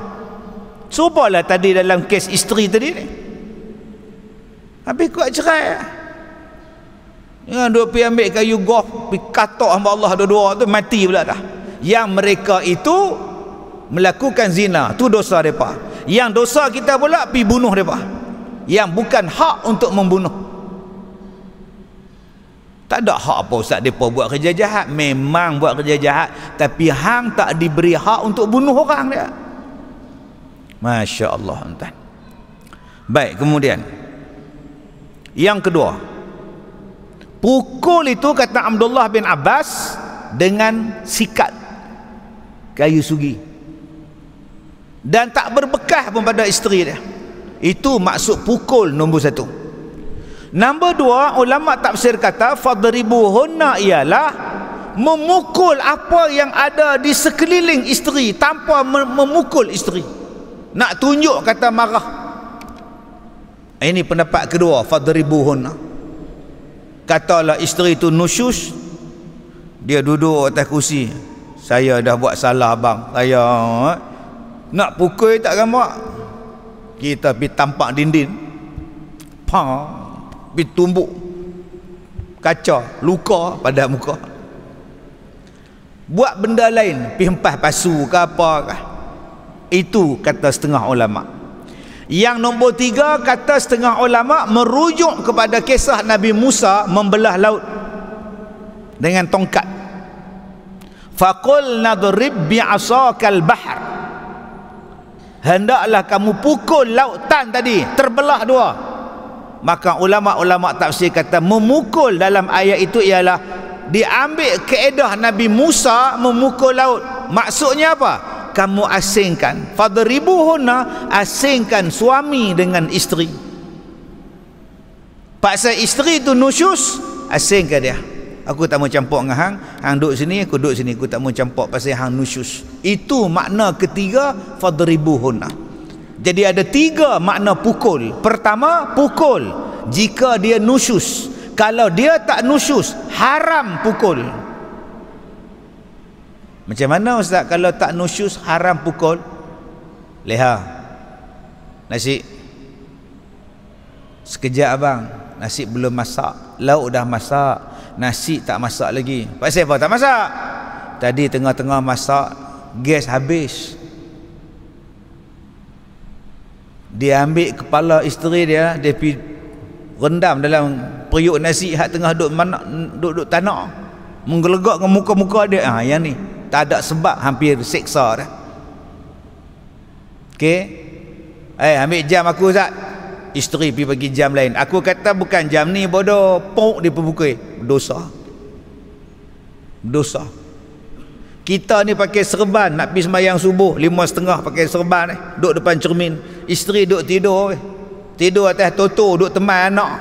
Serupalah tadi dalam kes isteri tadi ni. Habis kuat cerai. Jangan duk pergi ambil kayu golf, pergi katok hamba Allah dua-dua tu, mati pula dah. Yang mereka itu melakukan zina, tu dosa mereka. Yang dosa kita pula pergi bunuh mereka, yang bukan hak untuk membunuh. Tak ada hak apa ustaz mereka buat kerja jahat. Memang buat kerja jahat, tapi hang tak diberi hak untuk bunuh orang dia. Masya Allah. Baik, kemudian yang kedua, pukul itu kata Abdullah bin Abbas dengan sikat kayu sugi. dan tak berbekas pun pada isteri dia. Itu maksud pukul nombor satu. Nombor dua, ulama tafsir kata fadribuhunna ialah memukul apa yang ada di sekeliling isteri tanpa memukul isteri. Nak tunjuk kata marah. Ini pendapat kedua, fadribuhunna. Katalah isteri itu nusyus, dia duduk atas kursi, saya dah buat salah abang, saya nak pukul tak gambar, kita pergi tampak dinding, pergi tumbuk kaca, luka pada muka, buat benda lain, pergi hempah pasu ke apa ke. Itu kata setengah ulama. Yang nombor tiga, kata setengah ulama, merujuk kepada kisah Nabi Musa membelah laut dengan tongkat. Faqul nadrib bi'asakal bahr, hendaklah kamu pukul lautan tadi, terbelah dua. Maka ulama-ulama tafsir kata memukul dalam ayat itu ialah diambil kaedah Nabi Musa memukul laut. Maksudnya apa? Kamu asingkan, fadribuhunna, asingkan suami dengan isteri. Paksa isteri itu nusyus, asingkan dia. Aku tak mau campur dengan hang, hang duduk sini, aku duduk sini, aku tak mau campur pasal hang nusyus. Itu makna ketiga fadribuhunna. Jadi ada tiga makna pukul. Pertama, pukul jika dia nusyus. Kalau dia tak nusyus, haram pukul. Macam mana ustaz kalau tak nusyus haram pukul? Leha, nasi sekejap abang, nasi belum masak, lauk dah masak, nasi tak masak lagi. Pasal apa tak masak? Tadi tengah-tengah masak, gas habis. Dia ambil kepala isteri dia, dia pergi rendam dalam periuk nasi hak tengah duduk tanah, menggelegak dengan muka-muka dia. Yang ni tak ada sebab, hampir seksa dah. Okey, ambil jam aku Ustaz. Isteri pergi bagi jam lain. Aku kata bukan jam ni bodoh, pok dia pukul. Dosa. Dosa. Kita ni pakai serban nak pergi sembahyang subuh 5:30 pakai serban duduk depan cermin. Isteri duduk tidur. Tidur atas toto, duduk teman anak.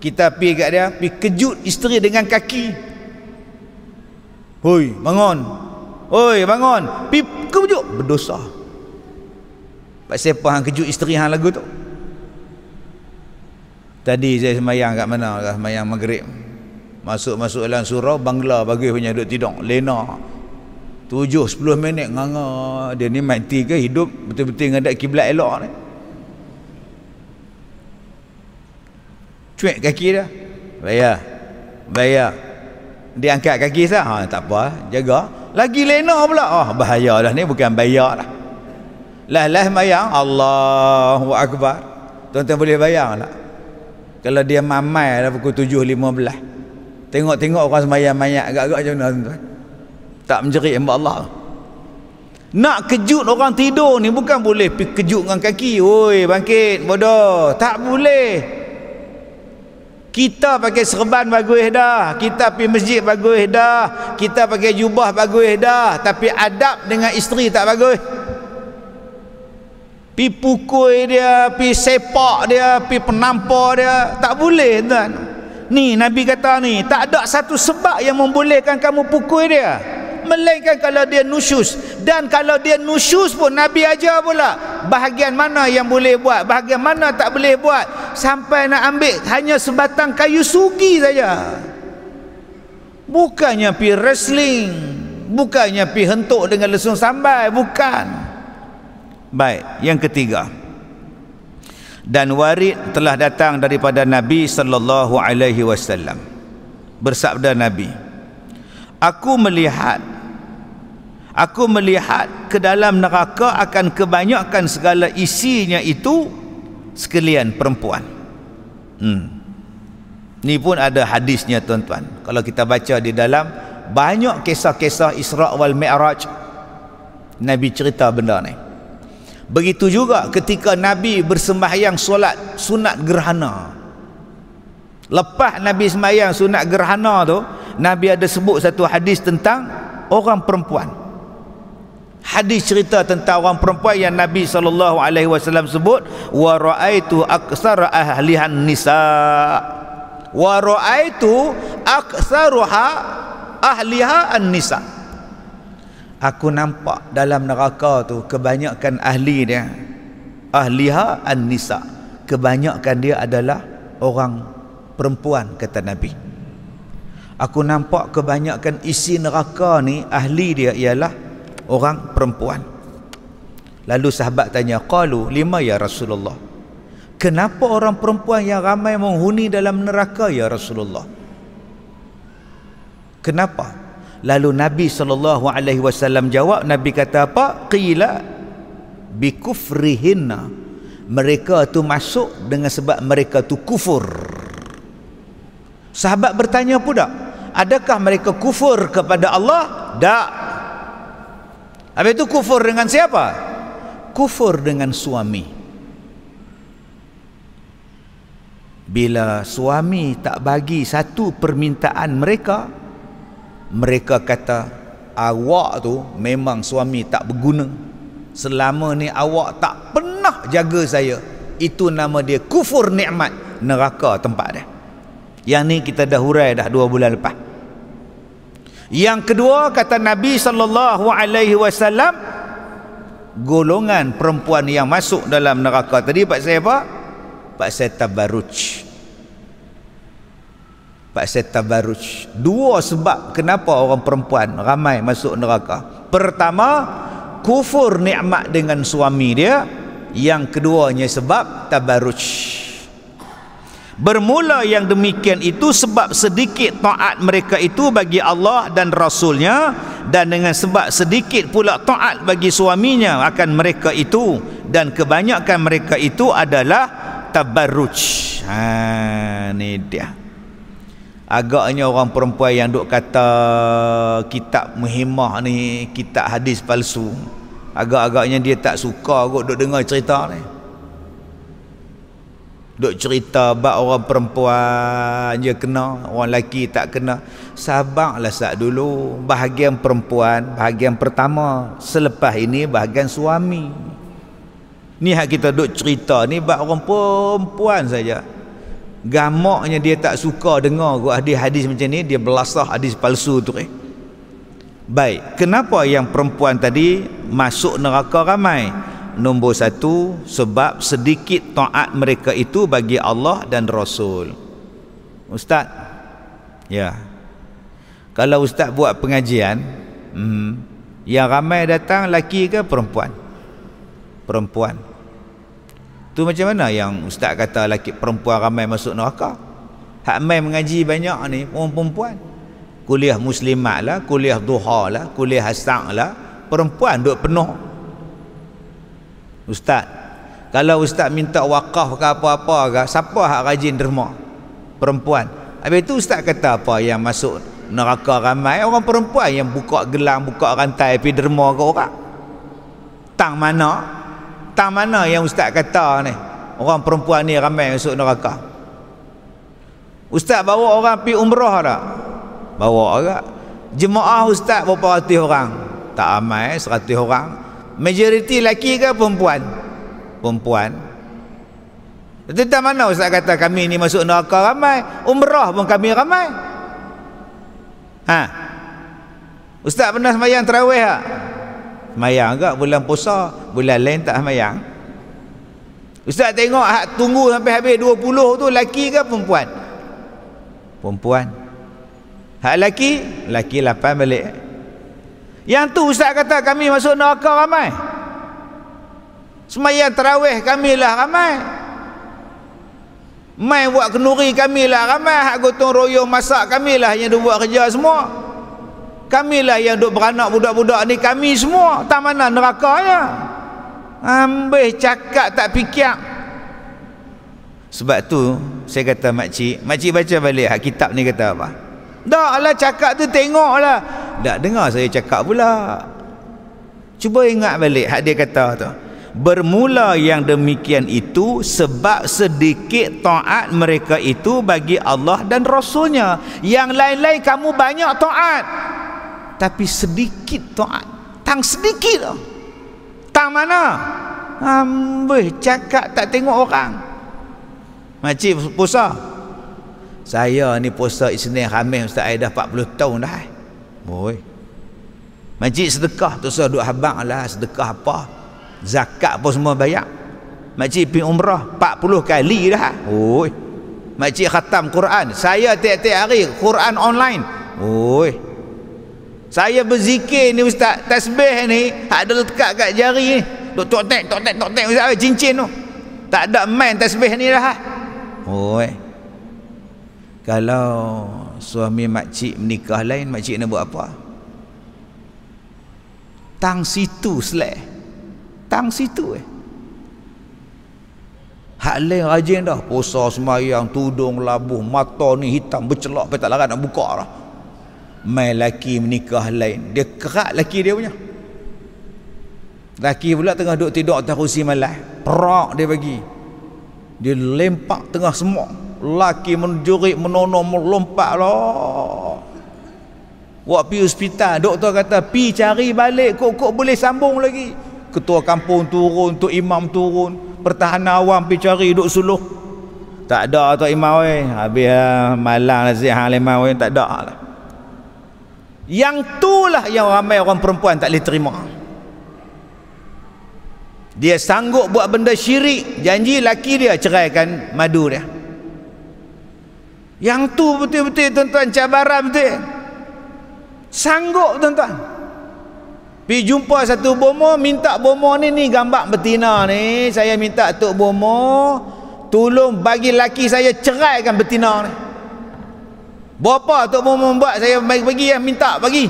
Kita pergi kat dia, pergi kejut isteri dengan kaki. Hoi, bangun. Hoi, bangun. Pergi kejut, berdosa. Pak siapa hang kejut isteri hang lagu tu? Tadi saya sembahyang kat mana? Sembahyang maghrib. Masuk dalam surau, bangla bagi punya duduk tidur. Lena. 7-10 minit nganga. Dia ni mati ke hidup? Betul-betul ngadak kiblat elok ni. Cuek kaki dia. Bayar. Dia angkat kaki sah. Tak apa, jaga. Lagi lena pula. Bahaya dah ni, bukan bayar dah. Lah sembahyang, Allahu Akbar. Tuan-tuan boleh bayang tak? Kalau dia mamai dah pukul 7.15. Tengok orang sembahyang mayat agak-agak macam mana tuan-tuan? Tak menjerit hamba Allah. Nak kejut orang tidur ni bukan boleh pergi kejut dengan kaki. Oi, bangkit, bodoh. Tak boleh. Kita pakai serban bagus dah, kita pergi masjid bagus dah, kita pakai jubah bagus dah, tapi adab dengan isteri tak bagus. Pi pukul dia, pi sepak dia, pi penampar dia, tak boleh tuan. Ni Nabi kata ni, tak ada satu sebab yang membolehkan kamu pukul dia, melainkan kalau dia nusyus. Dan kalau dia nusyus pun Nabi ajar pula bahagian mana yang boleh buat, bahagian mana tak boleh buat. Sampai nak ambil hanya sebatang kayu sugi saja. Bukannya pi wrestling, bukannya pi hentuk dengan lesung sambal, bukan. Baik, yang ketiga. Dan warid telah datang daripada Nabi sallallahu alaihi wasallam. Bersabda Nabi, Aku melihat ke dalam neraka akan kebanyakan segala isinya itu sekalian perempuan. Ni pun ada hadisnya tuan-tuan. Kalau kita baca di dalam banyak kisah-kisah Isra' wal Mi'raj, Nabi cerita benda ni. Begitu juga ketika Nabi bersembahyang solat sunat gerhana. Lepas Nabi sembahyang sunat gerhana tu, Nabi ada sebut satu hadis tentang orang perempuan. hadis cerita tentang orang perempuan yang Nabi SAW sebut, wa ra'aitu aktsara ahlihan nisa, wa ra'aitu aktsaruha ahliha an-nisa. Aku nampak dalam neraka tu kebanyakan ahli dia, ahliha an-nisa, kebanyakan dia adalah orang perempuan, kata Nabi. Aku nampak kebanyakan isi neraka ni ahli dia ialah orang perempuan. Lalu sahabat tanya, qalu lima ya Rasulullah, kenapa orang perempuan yang ramai menghuni dalam neraka ya Rasulullah? Kenapa? Lalu Nabi SAW jawab, Nabi kata apa? Qila bikufrihinna, mereka tu masuk dengan sebab mereka tu kufur. Sahabat bertanya pula, adakah mereka kufur kepada Allah? Tak. Habis itu kufur dengan siapa? Kufur dengan suami. Bila suami tak bagi satu permintaan mereka, mereka kata, awak tu memang suami tak berguna, selama ni awak tak pernah jaga saya. Itu nama dia kufur nikmat, neraka tempat dia. Yang ni kita dah hurai dah 2 bulan lepas. Yang kedua, kata Nabi SAW, golongan perempuan yang masuk dalam neraka tadi paksa apa? Paksa tabarruj. Paksa tabarruj. 2 sebab kenapa orang perempuan ramai masuk neraka. Pertama, kufur nikmat dengan suami dia. Yang keduanya sebab tabarruj. Bermula yang demikian itu sebab sedikit taat mereka itu bagi Allah dan Rasulnya, dan dengan sebab sedikit pula taat bagi suaminya akan mereka itu, dan kebanyakan mereka itu adalah tabarruj. Ni dia. Agaknya orang perempuan yang duk kata kitab Muhimmah ni kitab hadis palsu, agak-agaknya dia tak suka kot duk dengar cerita ni. Duk cerita bab orang perempuan je kena, orang lelaki tak kena. Sabarlah sat dulu. Bahagian perempuan, bahagian pertama. Selepas ini bahagian suami. Ni hak kita duk cerita ni bab orang perempuan saja. Gamaknya dia tak suka dengar hadis-hadis macam ni, dia belasah hadis palsu tu. Baik, kenapa yang perempuan tadi masuk neraka ramai? Nombor 1, sebab sedikit taat mereka itu bagi Allah dan Rasul. Ustaz, ya, kalau ustaz buat pengajian, yang ramai datang laki ke perempuan? Perempuan. Tu macam mana yang ustaz kata laki perempuan ramai masuk neraka? Hak mai mengaji banyak ni orang perempuan. Kuliah muslimat lah, kuliah duha lah, kuliah asar lah, perempuan duk penuh. Ustaz, kalau ustaz minta wakaf ke apa-apa ke, siapa hak rajin derma? Perempuan. Habis tu ustaz kata apa yang masuk neraka ramai? Orang perempuan yang buka gelang, buka rantai pergi derma ke orang. Tang mana? Tang mana yang ustaz kata ni orang perempuan ni ramai masuk neraka? Ustaz bawa orang pergi umrah tak? Bawa agak. Jemaah ustaz berapa ratus orang? Tak ramai, 100 orang. Majoriti lelaki ke perempuan? Perempuan. Tentang mana ustaz kata kami ni masuk neraka ramai? Umrah pun kami ramai. Ustaz pernah sembahyang tarawih tak? Sembahyang ke bulan puasa, bulan lain tak sembahyang. Ustaz tengok hak tunggu sampai habis 20 tu lelaki ke perempuan? Perempuan. Hak lelaki? Lelaki 8 balik. Yang tu ustaz kata kami masuk neraka ramai. Sembahyang tarawih kami lah ramai. Mai buat kenduri kami lah ramai. Hak gotong royong masak kami lah yang duk buat kerja semua. Kami lah yang duk beranak budak-budak ni, kami semua. Tak mana nerakanya? Ambil cakap tak fikir. Sebab tu saya kata makcik baca balik hak kitab ni kata apa? Tak lah cakap tu tengoklah. Tak dengar saya cakap pula. Cuba ingat balik hak dia kata tu. Bermula yang demikian itu sebab sedikit taat mereka itu bagi Allah dan Rasulnya. Yang lain-lain kamu banyak taat, tapi sedikit taat. Tang sedikit lah. Tang mana? Amboi, cakap tak tengok orang. Makcik puasa. Saya ni puasa Isnin Khamis Ustaz, saya dah 40 tahun dah. Oi. Makcik sedekah tu saya duk habang lah, sedekah apa? Zakat pun semua bayar. Makcik pergi umrah 40 kali dah. Oi. Makcik khatam Quran. Saya tiap-tiap hari Quran online. Oi. Saya berzikir ni Ustaz, tasbih ni ada lekat kat jari ni. Duk tok-tek Ustaz, cincin tu. Tak ada main tasbih ni dah. Oi. Kalau suami makcik menikah lain, makcik nak buat apa? Tang situ selek. Tang situ hak lain rajin dah, puasa sembahyang, tudung labuh, mata ni hitam bercelak, tak larat nak buka dah. Mai laki menikah lain, dia kerak laki dia punya. Laki pula tengah duduk tidur atas kursi malas, perak dia bagi, dia lempak tengah semua. Laki menjerit, menono, melompat lah. Buat pergi hospital, doktor kata pi cari balik, kok boleh sambung lagi. Ketua kampung turun, Tok Imam turun, pertahanan awam pergi cari, duk suluh. Tak ada Tok Imam weh, habis malang lah zihang lemah weh, tak ada lah. Yang itulah yang ramai orang perempuan tak boleh terima. Dia sanggup buat benda syirik, janji laki dia ceraikan madu dia. Yang tu betul-betul tuan-tuan cabaran betul. Sanggup tuan-tuan. Pergi jumpa satu bomo, minta bomo ni gambar betina ni, saya minta Tok Bomo tolong bagi laki saya ceraikan betina ni. Berapa Tok Bomo buat saya bagi minta bagi.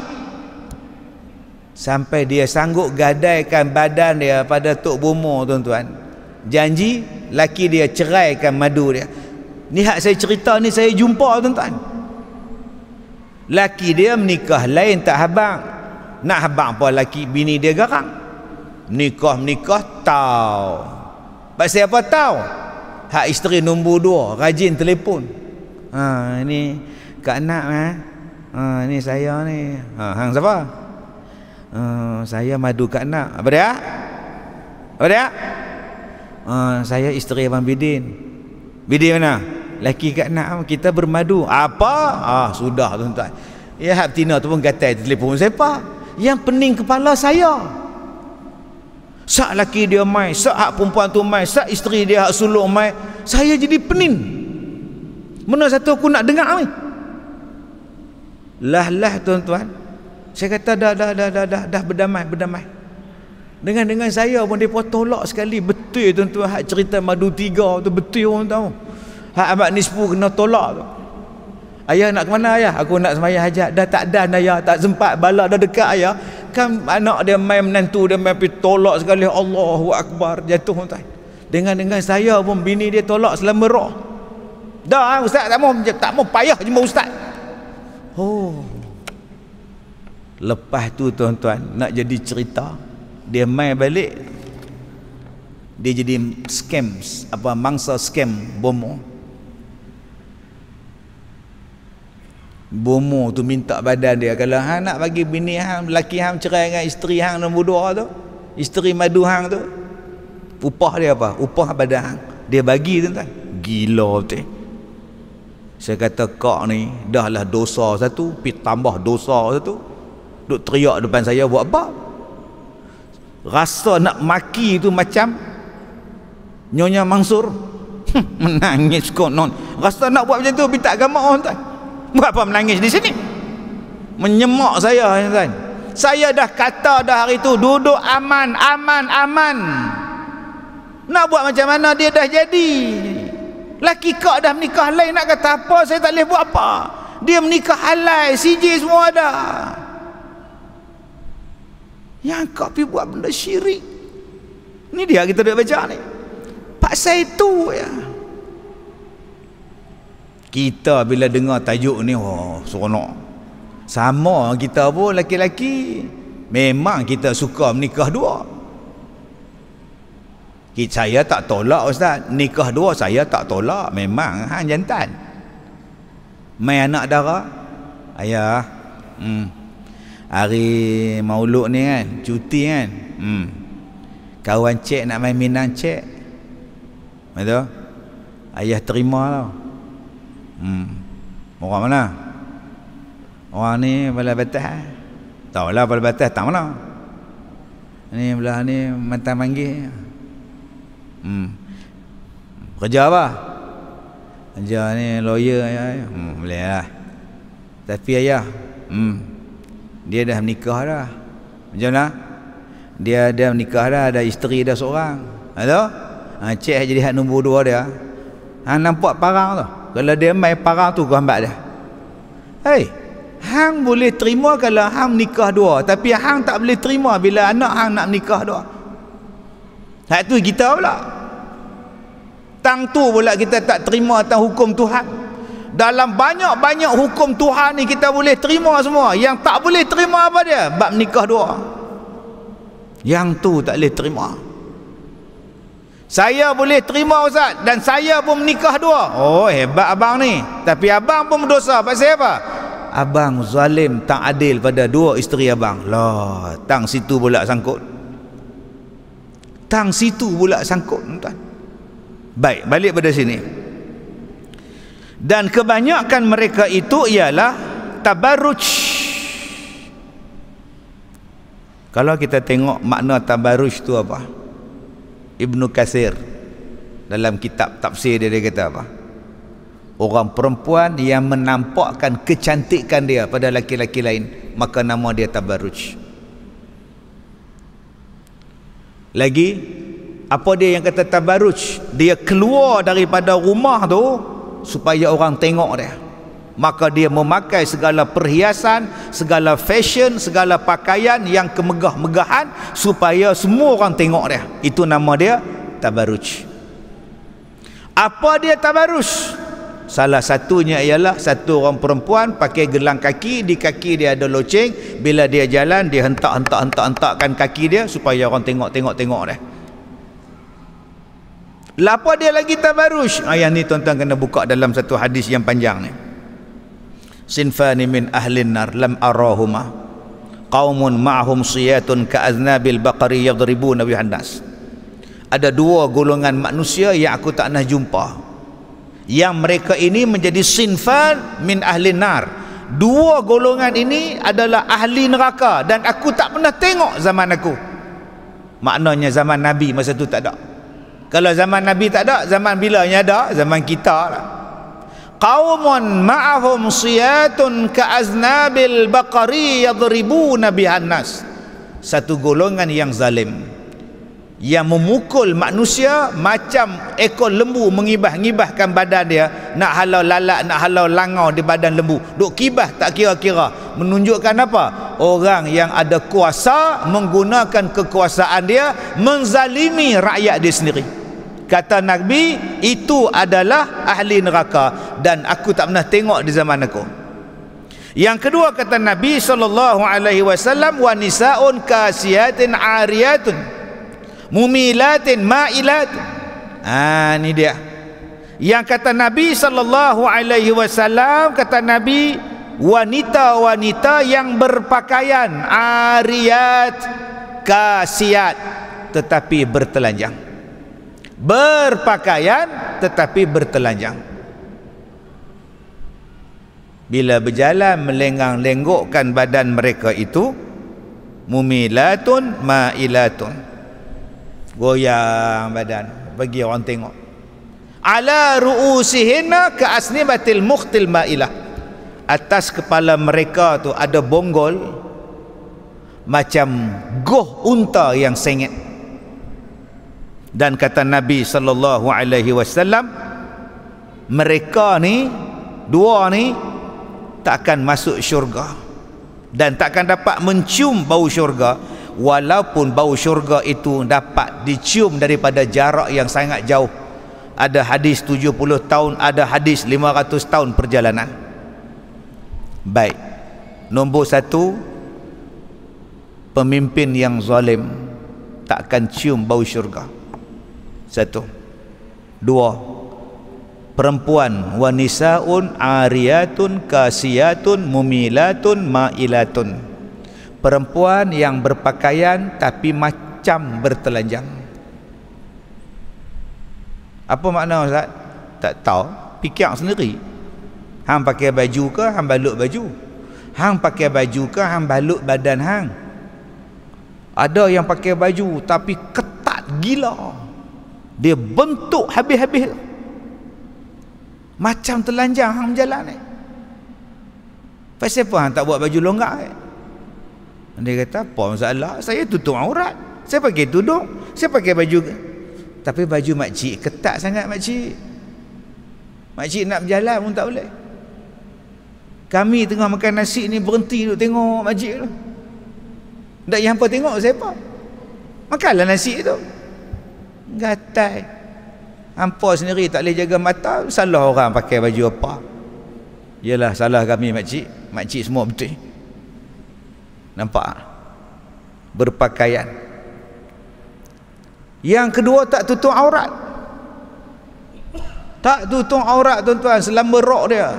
Sampai dia sanggup gadaikan badan dia pada Tok Bomo tuan-tuan. Janji laki dia ceraikan madu dia. Ni hak saya cerita ni saya jumpa tuan-tuan. Laki dia menikah lain tak habang. Nak habang apa laki bini dia garang. Menikah tahu. Pasal apa tahu? Hak isteri nombor 2 rajin telefon. Ni Kak Nak ni saya ni. Hang siapa? Saya madu Kak Nak. Apa dia? Apa dia? Saya isteri Abang Bidin. Bidin mana? Laki Kak Nak, kita bermadu. Apa? Sudah tuan-tuan. Ya hak betina tu pun gatai telefon siapa? Yang pening kepala saya. Sak laki dia mai, sak hak perempuan tu mai, sak isteri dia hak sulung mai. Saya jadi pening. Mana satu aku nak dengar ni? Lah tuan-tuan. Saya kata dah berdamai. Dengan saya pun depa tolak sekali. Betul tuan-tuan, hak cerita madu 3 tu betul orang tahu. Hak Ahmad Nisfu kena tolak tu. Ayah nak ke mana ayah? Aku nak sembahyang hajat. Dah tak dah ayah, tak sempat, bala dah dekat ayah. Kan anak dia main menantu dia main pergi tolak sekali. Allahu Akbar, jatuh tuan. Dengan saya pun bini dia tolak selama roh. Dah ustaz tak mau payah jumpa ustaz. Lepas tu tuan-tuan nak jadi cerita, dia main balik, dia jadi scam, mangsa scam bomo tu minta badan dia. Kalau hang nak bagi bini hang, laki hang cerai dengan isteri hang nombor 2 tu, isteri madu hang tu, upah dia apa? Upah badan hang dia bagi tuan-tuan. Gila betul. Saya kata kak ni dah lah dosa satu, pergi tambah dosa satu. Duk teriak depan saya buat apa? Rasa nak maki tu macam Nyonya Mansur. Menangis konon. Rasa nak buat macam tu, pergi tak agama tuan. Buat apa menangis di sini? Menyemak saya tuan. Saya dah kata dah hari tu duduk aman. Nak buat macam mana dia dah jadi. Laki kak dah menikah lain, nak kata apa? Saya tak boleh buat apa. Dia menikah halal, CJ semua ada. Yang kak pergi buat benda syirik. Ni dia kita dah baca ni. Pasal itu ya. Kita bila dengar tajuk ni, seronok. Sama kita pun laki-laki, memang kita suka menikah 2. Saya tak tolak ustaz, nikah 2 saya tak tolak, memang hang jantan. Mai anak dara, ayah, Hari Maulud ni kan, cuti kan. Kawan cek nak main Minang cek. Betul? Ayah terima tau. Orang mana? Orang ni Balai Batas. Tahu lah Balai Batas tak mana. Ni belah ni mantan manggil. Kerja apa? Kerja ni lawyer ayah. Boleh lah. Tapi ayah, dia dah menikah dah. Macam mana? Dia dah menikah dah, ada isteri dah seorang. Ada? Cik jadi hak nombor 2 dia. Nampak parang tu. Kalau dia main parang tu, kau ambil dah. Hei, hang boleh terima kalau hang nikah 2, tapi hang tak boleh terima bila anak hang nak nikah 2. Hak tu kita pula. Tang tu pula kita tak terima tang hukum Tuhan. Dalam banyak-banyak hukum Tuhan ni kita boleh terima semua. Yang tak boleh terima apa dia? Bab nikah 2. Yang tu tak boleh terima. Saya boleh terima Ustaz, dan saya pun menikah 2. Oh, hebat abang ni. Tapi abang pun berdosa. Pasal apa? Abang zalim, tak adil pada 2 isteri abang. Lah, tang situ pula sangkut. Tang situ pula sangkut, tuan. Baik, balik pada sini. Dan kebanyakan mereka itu ialah tabarruj. Kalau kita tengok makna tabarruj tu apa? Ibnu Katsir dalam kitab tafsir dia kata apa? Orang perempuan yang menampakkan kecantikan dia pada laki-laki lain, maka nama dia tabarruj. Lagi, apa dia yang kata tabarruj? Dia keluar daripada rumah tu supaya orang tengok dia. Maka dia memakai segala perhiasan, segala fashion, segala pakaian yang kemegah-megahan supaya semua orang tengok dia. Itu nama dia tabarruj. Apa dia tabarruj? Salah satunya ialah satu orang perempuan pakai gelang kaki, di kaki dia ada loceng, bila dia jalan dia hentak-hentakkan kaki dia supaya orang tengok dia. Apa dia lagi tabarruj? Yang ni tuan-tuan kena buka dalam satu hadis yang panjang ni. Sinfani min ahlin nar lam arahuma qaumun ma'hum siyatun ka'aznabil baqari yadribuna bihan nas. Ada 2 golongan manusia yang aku tak pernah jumpa, yang mereka ini menjadi sinfan min ahlin nar. 2 golongan ini adalah ahli neraka dan aku tak pernah tengok zaman aku. Maknanya zaman Nabi masa tu tak ada. Kalau zaman Nabi tak ada, zaman bilanya ada? Zaman kita lah. Qaumun ma'ahum siyatun ka'aznabil baqari yadribuna bihan nas. Satu golongan yang zalim, yang memukul manusia macam ekor lembu mengibah-ngibahkan badan dia, nak halau lalat, nak halau langau di badan lembu, duk kibah tak kira-kira. Menunjukkan apa? Orang yang ada kuasa menggunakan kekuasaan dia menzalimi rakyat dia sendiri. Kata Nabi, itu adalah ahli neraka dan aku tak pernah tengok di zaman aku. Yang kedua kata Nabi SAW, wa nisaun kasiyatin ariyatun mumilatin ma'ilatun. Ni dia. Yang kata Nabi SAW, kata Nabi, wanita-wanita yang berpakaian ariyat, kasiyat, tetapi bertelanjang. Berpakaian tetapi bertelanjang. Bila berjalan melenggang-lenggokkan badan mereka itu, mumilatun ma'ilatun, goyang badan bagi orang tengok. Ala ru'usihinna ka'asnibatil mukhtil ma'ilah. Atas kepala mereka tu ada bonggol macam goh unta yang sengit. Dan kata Nabi SAW, mereka ni 2 ni takkan masuk syurga dan takkan dapat mencium bau syurga, walaupun bau syurga itu dapat dicium daripada jarak yang sangat jauh. Ada hadis 70 tahun, ada hadis 500 tahun perjalanan. Baik, nombor 1, pemimpin yang zalim takkan cium bau syurga. 1. 2, perempuan wanisaun ariyatun kasiyatun mumilatun ma'ilatun. perempuan yang berpakaian tapi macam bertelanjang. Apa makna Ustaz? Tak tahu, fikir sendiri. Hang pakai baju ke hang balut baju? Hang pakai baju ke hang balut badan hang? Ada yang pakai baju tapi ketat gila, dia bentuk habis-habis macam telanjang hang berjalan ni. Pasal apa hang tak buat baju longgar? Dia kata, apa masalah? Saya tutup aurat, saya pakai tudung, saya pakai baju. Tapi baju makcik ketat sangat makcik. Makcik nak berjalan pun tak boleh. Kami tengah makan nasi ni berhenti duk tengok makcik tu. Tak yang apa tengok siapa? Makanlah nasi tu. Gatai. Hampa sendiri tak boleh jaga mata, salah orang pakai baju apa. Yalah, salah kami makcik. Makcik semua betul. Nampak? Berpakaian. Yang kedua, tak tutup aurat. Tak tutup aurat tuan-tuan selama rok dia.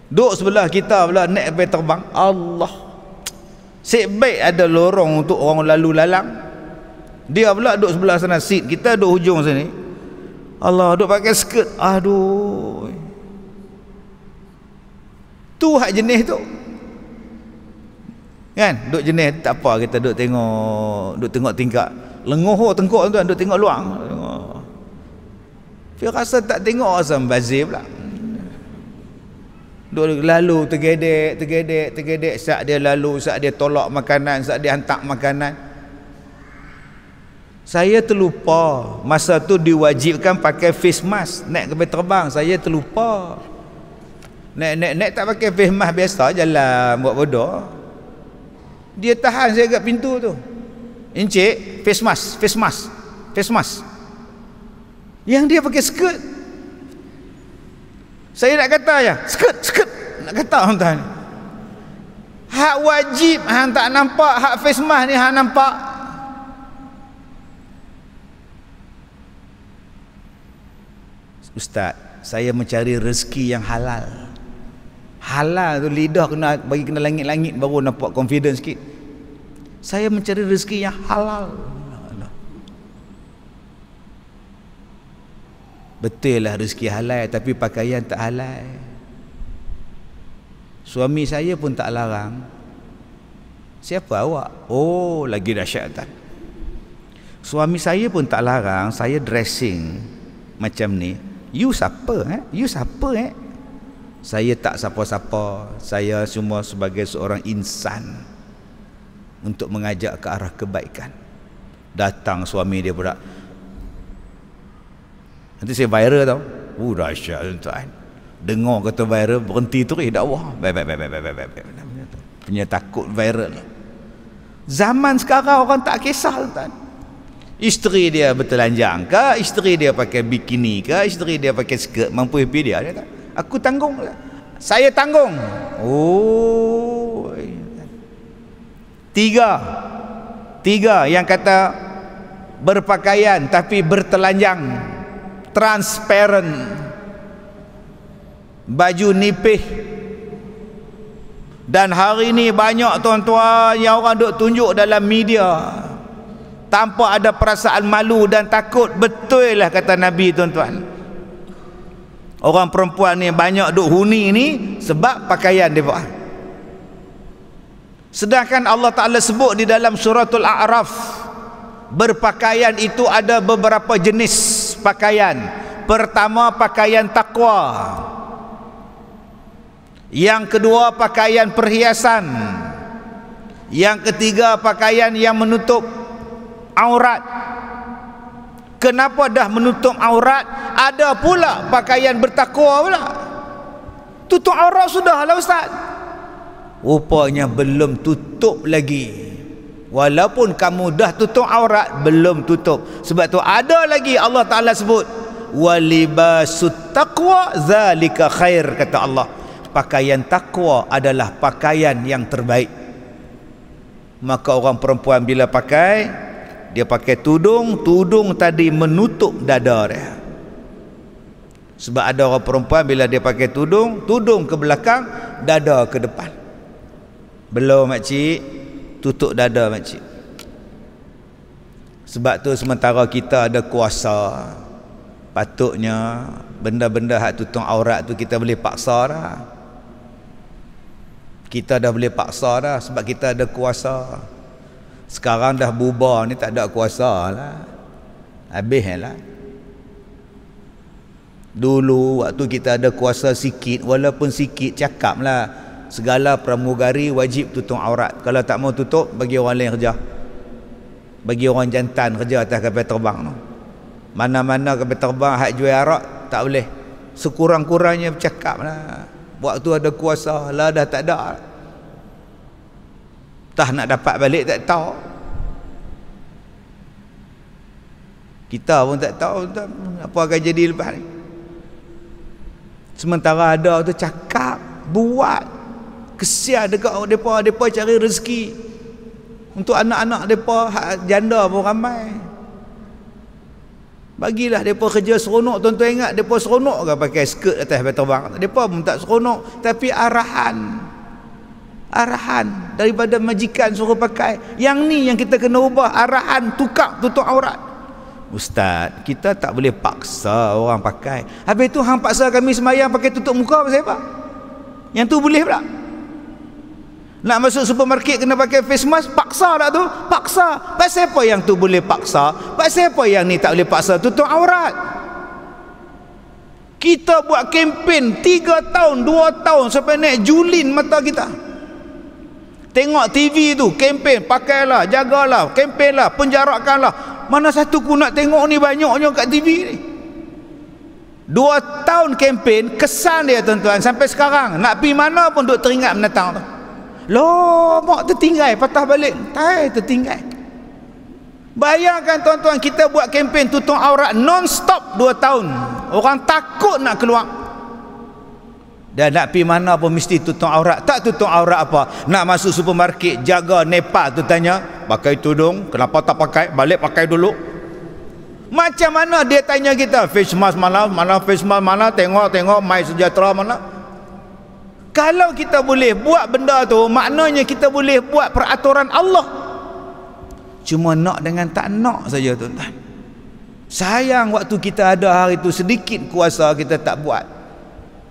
Duduk sebelah kita pula naik kapal terbang. Allah. Sebaik ada lorong untuk orang lalu lalang. Dia pula duduk sebelah sana, seat kita duduk hujung sini. Allah, duduk pakai skirt. Aduh. Tu hak jenis tu. Kan? Duduk jenis tak apa, kita duduk tengok tingkap. Lengoh tengkok tuan, duduk tengok luang. Dia rasa tak tengok, rasa membazir pula. Duduk lalu tergedek, saat dia lalu, saat dia tolak makanan, saat dia hantar makanan. Saya terlupa masa tu diwajibkan pakai face mask naik kapal terbang. Saya terlupa. Naik tak pakai face mask, biasa jalan buat bodoh. Dia tahan saya kat pintu tu. Encik, face mask. Yang dia pakai skirt. Saya nak kata ya, skirt. Nak kata tuan-tuan. Hak wajib hang tak nampak, hak face mask ni hang nampak. Ustaz, saya mencari rezeki yang halal. Halal tu lidah kena langit-langit baru nampak confidence sikit. Saya mencari rezeki yang halal. Betul lah rezeki halal, tapi pakaian tak halal. Suami saya pun tak larang. Siapa awak? Oh, lagi dahsyat tak? Suami saya pun tak larang saya dressing macam ni. You siapa? You siapa? Saya tak siapa-siapa. Saya cuma sebagai seorang insan untuk mengajak ke arah kebaikan. Datang suami dia pula. Nanti saya viral tau. Dahsyat tuan-tuan. Dengar kata viral, berhenti tu dakwah. Baik. Punya takut viral. Zaman sekarang orang tak kisah tuan. Isteri dia bertelanjang ke, isteri dia pakai bikini ke, isteri dia pakai skirt, mampu happy dia tak? Aku tanggung. Saya tanggung. Oh. Tiga yang kata berpakaian tapi bertelanjang, transparent, baju nipih. Dan hari ini banyak tuan-tuan yang orang duk tunjuk dalam media tanpa ada perasaan malu dan takut. Betul lah kata Nabi tuan-tuan. Orang perempuan ni banyak duk huni ni sebab pakaian dia. Sedangkan Allah Ta'ala sebut di dalam suratul A'raf, berpakaian itu ada beberapa jenis pakaian. Pertama, pakaian takwa. Yang kedua, pakaian perhiasan. Yang ketiga, pakaian yang menutup aurat. Kenapa dah menutup aurat, ada pula pakaian bertakwa pula. Tutup aurat sudah lah Ustaz. Rupanya belum tutup lagi. Walaupun kamu dah tutup aurat, belum tutup. Sebab tu ada lagi Allah Ta'ala sebut, walibasut taqwa zalika khair, kata Allah. Pakaian takwa adalah pakaian yang terbaik. Maka orang perempuan bila pakai, dia pakai tudung tadi menutup dada dia. Sebab ada orang perempuan bila dia pakai tudung ke belakang, dada ke depan. Belum makcik, tutup dada makcik. Sebab tu sementara kita ada kuasa, patutnya benda-benda hak tutup aurat tu kita boleh paksa dah. Kita dah boleh paksa dah sebab kita ada kuasa. Sekarang dah bubar ni tak ada kuasa lah. Habis lah. Dulu waktu kita ada kuasa sikit, walaupun sikit, cakap lah segala pramugari wajib tutup aurat. Kalau tak mau tutup, bagi orang lain kerja, bagi orang jantan kerja atas kapal terbang tu. Mana-mana kapal terbang hak jual arak tak boleh. Sekurang-kurangnya bercakap lah. Waktu ada kuasa lah, dah tak ada. Tah nak dapat balik tak tahu. Kita pun tak tahu apa akan jadi lepas ni. Sementara ada tu cakap, buat, kesian dekat mereka cari rezeki untuk anak-anak mereka, hak janda pun ramai. Bagilah mereka kerja seronok. Tuan-tuan ingat mereka seronok ke pakai skirt atas kapal terbang? Mereka pun tak seronok, tapi arahan daripada majikan suruh pakai. Yang ni yang kita kena ubah, arahan, tukar tutup aurat. Ustaz, kita tak boleh paksa orang pakai. Habis tu hang paksa kami semayang pakai tutup muka pasal apa? Yang tu boleh pula. Nak masuk supermarket kena pakai face mask, paksa tak tu? Paksa. Pasal apa yang tu boleh paksa? Pasal apa yang ni tak boleh paksa? Tutup aurat. Kita buat kempen 3 tahun, 2 tahun sampai naik julin mata kita. Tengok TV tu, kempen, pakailah, jagalah, kempenlah, penjarakanlah. Mana satu ku nak tengok ni, banyaknya kat TV ni. 2 tahun kempen, kesan dia tuan-tuan. Sampai sekarang nak pergi mana pun duk teringat menatang tu. Loh, mak tertinggal, patah balik. Tai, tertinggal. Bayangkan tuan-tuan, kita buat kempen tutup aurat non-stop 2 tahun. Orang takut nak keluar. Dan nak pergi mana pun mesti tutup aurat. Tak tutup aurat apa? Nak masuk supermarket, jaga Nepal tu tanya, pakai tudung, kenapa tak pakai? Balik pakai dulu. Macam mana dia tanya kita, face mask mana face mask mana, tengok My Sejahtera mana. Kalau kita boleh buat benda tu, maknanya kita boleh buat peraturan Allah. Cuma nak dengan tak nak saja tuan-tuan. Sayang waktu kita ada hari tu sedikit kuasa kita tak buat.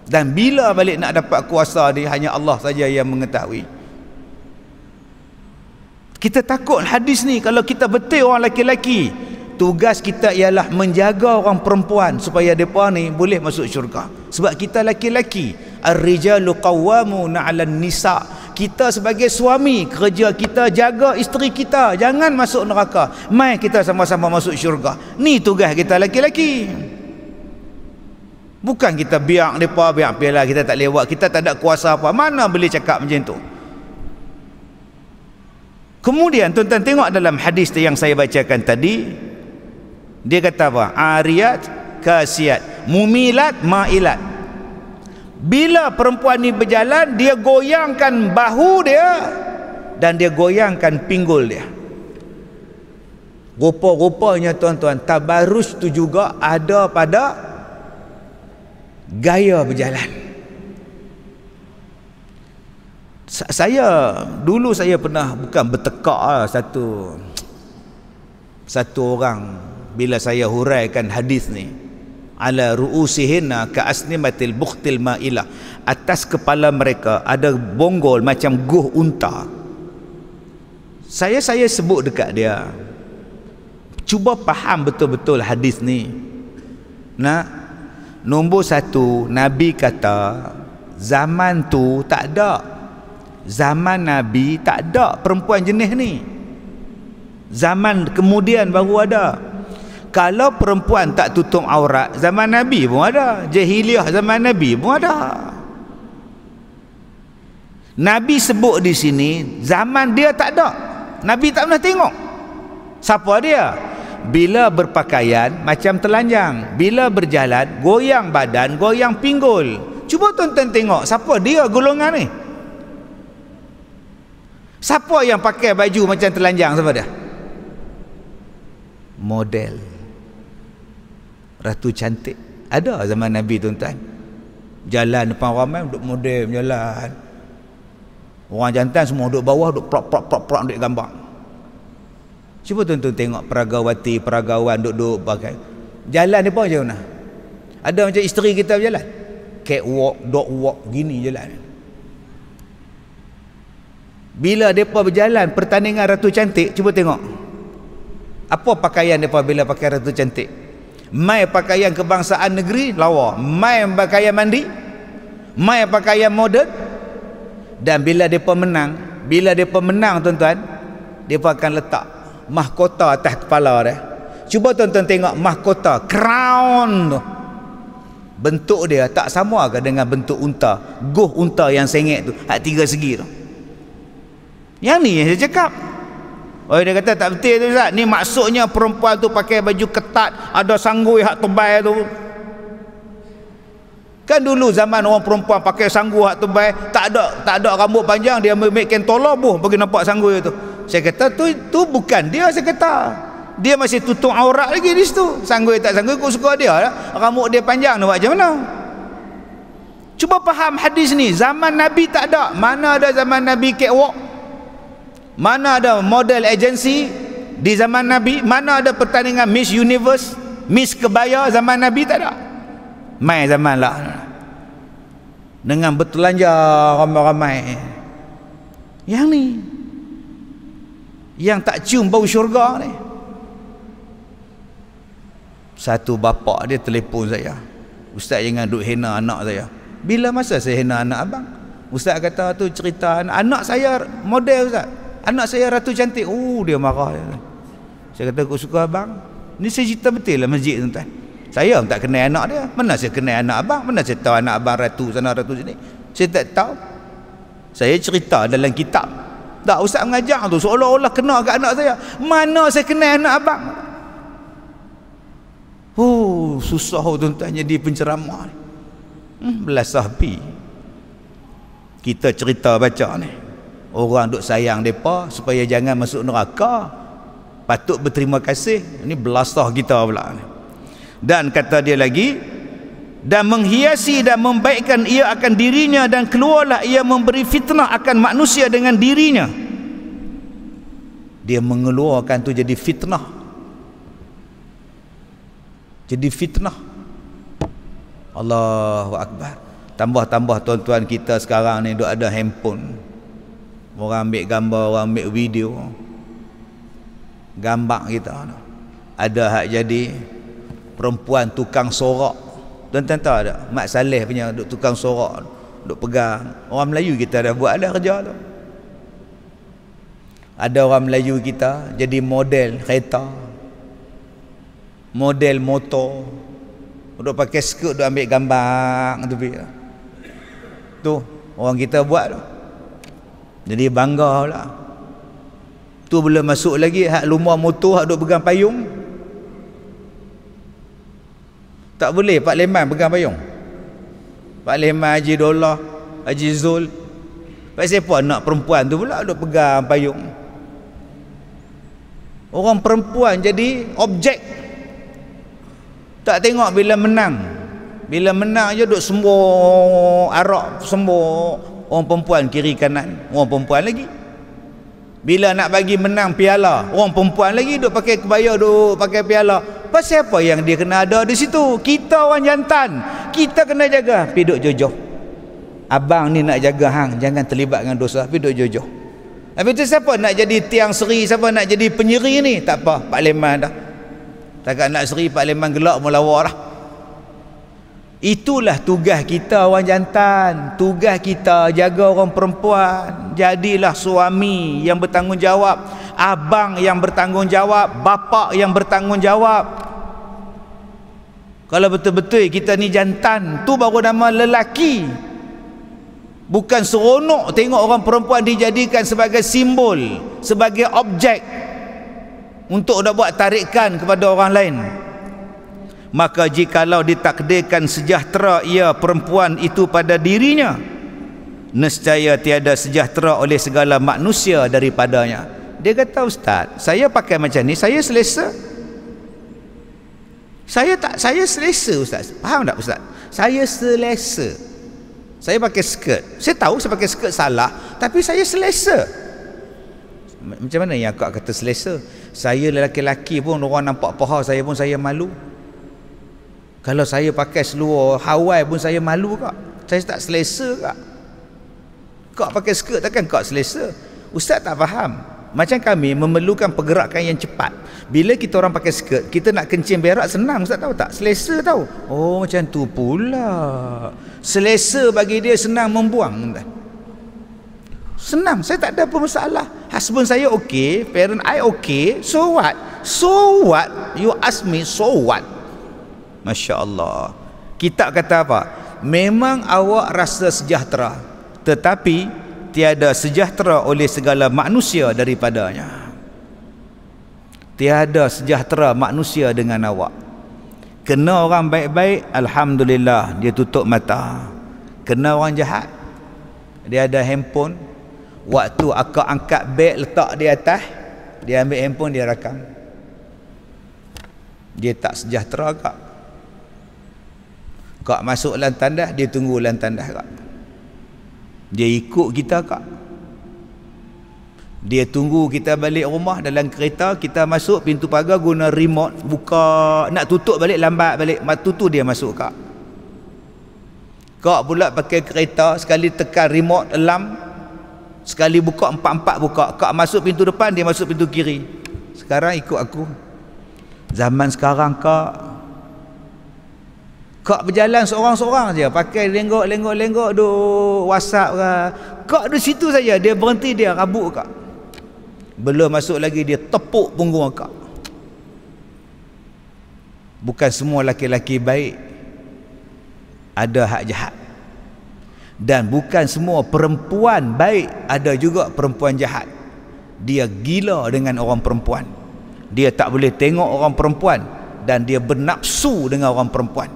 Dan bila balik nak dapat kuasa ni, hanya Allah saja yang mengetahui. Kita takut hadis ni. Kalau kita betul orang lelaki-lelaki, tugas kita ialah menjaga orang perempuan supaya mereka ni boleh masuk syurga. Sebab kita lelaki-lelaki, ar-rijalu qawwamuna 'alan nisa. Kita sebagai suami, kerja kita jaga isteri kita jangan masuk neraka. Mai kita sama-sama masuk syurga. Ni tugas kita lelaki-lelaki. Bukan kita biar mereka, biarlah kita tak lewat, kita tak ada kuasa apa. Mana boleh cakap macam tu. Kemudian tuan-tuan tengok dalam hadis yang saya bacakan tadi, dia kata apa? Ariyat, kasiyat, mumilat, mailat. Bila perempuan ni berjalan, dia goyangkan bahu dia dan dia goyangkan pinggul dia. Rupa-rupanya tuan-tuan, tabarus tu juga ada pada gaya berjalan. Dulu saya pernah bukan bertekak lah, satu orang bila saya huraikan hadis ni, ala ru'usihinna ka asnimatil bukhtil ma'ilah, atas kepala mereka ada bonggol macam guh unta. Saya sebut dekat dia, cuba faham betul-betul hadis ni. Nombor 1, Nabi kata zaman tu tak ada, zaman Nabi tak ada perempuan jenis ni. Zaman kemudian baru ada. Kalau perempuan tak tutup aurat, zaman Nabi pun ada. Jahiliah zaman Nabi pun ada. Nabi sebut di sini zaman dia tak ada. Nabi tak pernah tengok. Siapa dia? Bila berpakaian macam telanjang, bila berjalan goyang badan, goyang pinggul. Cuba tuan-tuan tengok, siapa dia golongan ni? Siapa yang pakai baju macam telanjang? Siapa dia? Model ratu cantik. Ada zaman Nabi tuan-tuan. Jalan depan ramai duduk model berjalan. Orang jantan semua duduk bawah, duduk prok duduk gambar. Cuba tuan-tuan tengok peragawati, peragawan duduk pakai. Jalan dia pun macam mana? Ada macam isteri kita berjalan. Catwalk, dog walk, gini jalan. Bila mereka berjalan pertandingan Ratu Cantik, cuba tengok. Apa pakaian mereka bila pakai Ratu Cantik? Mai pakaian kebangsaan negeri, lawa. Mai pakaian mandi, mai pakaian moden. Dan bila mereka menang tuan-tuan, mereka akan letak mahkota atas kepala dia. Cuba tuan-tuan tengok mahkota, crown tu. Bentuk dia tak sama ke dengan bentuk unta, goh unta yang sengit tu, hak 3 segi tu. Yang ni yang saya cakap. Oh, dia kata tak betul tu Ustaz. Ni maksudnya perempuan tu pakai baju ketat, ada sanggui hak tebal tu. Kan dulu zaman orang perempuan pakai sanggui hak tebal, tak ada rambut panjang, dia ambil kentola buh bagi nampak sanggui tu. Saya kata tu bukan dia, saya kata. Dia masih tutup aurat lagi di situ. Sanggui tak sanggui kau suka dia lah. Rambut dia panjang nak buat macam mana? Cuba faham hadis ni. Zaman Nabi tak ada. Mana ada zaman Nabi catwalk? Mana ada model agency di zaman Nabi? Mana ada pertandingan Miss Universe, Miss Kebaya zaman Nabi? Tak ada. Mai zaman lah dengan bertelanja ramai-ramai. Yang ni yang tak cium bau syurga ni. Satu bapa dia telefon saya, Ustaz jangan duk hina anak saya. Bila masa saya hina anak abang? Ustaz kata tu cerita anak saya model Ustaz, anak saya Ratu Cantik. Dia marah. Saya kata kau suka abang? Ni saya cerita betul lah masjid tuan-tuan. Saya tak kenal anak dia. Mana saya kenal anak abang? Mana saya tahu anak abang Ratu sana Ratu sini? Saya tak tahu. Saya cerita dalam kitab. Tak, Ustaz mengajar tu seolah-olah kena kat anak saya. Mana saya kenal anak abang? Susah tuan-tuan jadi penceramah. Belas sahabi. Kita cerita baca ni. Orang duk sayang mereka supaya jangan masuk neraka. Patut berterima kasih. Ini belasah kita pula ni. Dan kata dia lagi, dan menghiasi dan membaikkan ia akan dirinya, dan keluarlah ia memberi fitnah akan manusia dengan dirinya. Dia mengeluarkan tu jadi fitnah. Jadi fitnah. Allahu Akbar. Tambah-tambah tuan-tuan kita sekarang ni duk ada handphone. Orang ambil gambar, orang ambil video. Gambar kita ada hak jadi perempuan tukang sorak. Tuan-tuan tahu tak? Mak Saleh punya duk tukang sorak, duk pegang. Orang Melayu kita dah buat dah kerja tu. Ada orang Melayu kita jadi model kereta, model motor, duk pakai skirt, duk ambil gambar tu. Orang kita buat tu. Jadi bangga lah. Tu belum masuk lagi hak lumah motor, hak duk pegang payung. Tak boleh Pak Leman pegang payung. Pak Leman, Haji Dollah, Haji Zul. Pak siapa anak perempuan tu pula duk pegang payung. Orang perempuan jadi objek. Tak tengok bila menang. Bila menang je duk semua arak, semua orang perempuan kiri kanan, orang perempuan lagi. Bila nak bagi menang piala, orang perempuan lagi duk pakai kebaya, duk pakai piala. Pasal apa yang dia kena ada di situ? Kita orang jantan, kita kena jaga. Pi duk jojoh. Abang ni nak jaga hang, jangan terlibat dengan dosa. Pi duk jojoh. Habis tu siapa nak jadi tiang seri, siapa nak jadi penyeri ni? Tak apa, Pak Leman dah. Takkan nak seri, Pak Leman gelak melawar dah. Itulah tugas kita orang jantan. Tugas kita jaga orang perempuan. Jadilah suami yang bertanggungjawab, abang yang bertanggungjawab, bapa yang bertanggungjawab. Kalau betul-betul kita ni jantan, tu baru nama lelaki. Bukan seronok tengok orang perempuan dijadikan sebagai simbol, sebagai objek untuk nak buat tarikan kepada orang lain. Maka jikalau ditakdirkan sejahtera ia perempuan itu pada dirinya, nescaya tiada sejahtera oleh segala manusia daripadanya. Dia kata, Ustaz, saya pakai macam ni, saya selesa. Saya selesa Ustaz. Faham tak Ustaz? Saya selesa. Saya pakai skirt. Saya tahu saya pakai skirt salah, tapi saya selesa. Macam mana yang akak kata selesa? Saya lelaki-lelaki pun orang nampak paha saya pun saya malu. Kalau saya pakai seluar Hawaii pun saya malu kak. Saya tak selesa kak. Kak pakai skirt takkan kak selesa? Ustaz tak faham. Macam kami memerlukan pergerakan yang cepat. Bila kita orang pakai skirt, kita nak kencing berak senang, Ustaz tahu tak? Selesa tahu. Oh macam tu pula. Selesa bagi dia senang membuang. Senang, saya tak ada apa masalah. Husband saya okey, parent I okey. So what? So what? You ask me, so what? Masya Allah. Kitab kata apa? Memang awak rasa sejahtera, tetapi tiada sejahtera oleh segala manusia daripadanya. Tiada sejahtera manusia dengan awak. Kena orang baik-baik, alhamdulillah, dia tutup mata. Kena orang jahat, dia ada handphone. Waktu akak angkat beg letak di atas, dia ambil handphone, dia rakam. Dia tak sejahtera kak. Kak masuk dalam tandas, dia tunggu dalam tandas kak. Dia ikut kita kak. Dia tunggu kita balik rumah dalam kereta, kita masuk pintu pagar guna remote, buka, nak tutup balik lambat balik, tutup dia masuk kak. Kak pula pakai kereta, sekali tekan remote alarm, sekali buka, empat-empat buka. Kak masuk pintu depan, dia masuk pintu kiri. Sekarang ikut aku. Zaman sekarang Kak berjalan seorang-seorang je, pakai lenggok duk WhatsApp ke. Kak di situ saja, dia berhenti, dia rabuk kak. Belum masuk lagi, dia tepuk punggung kak. Bukan semua laki-laki baik ada hak jahat. Dan bukan semua perempuan baik ada juga perempuan jahat. Dia gila dengan orang perempuan. Dia tak boleh tengok orang perempuan, dan dia bernafsu dengan orang perempuan.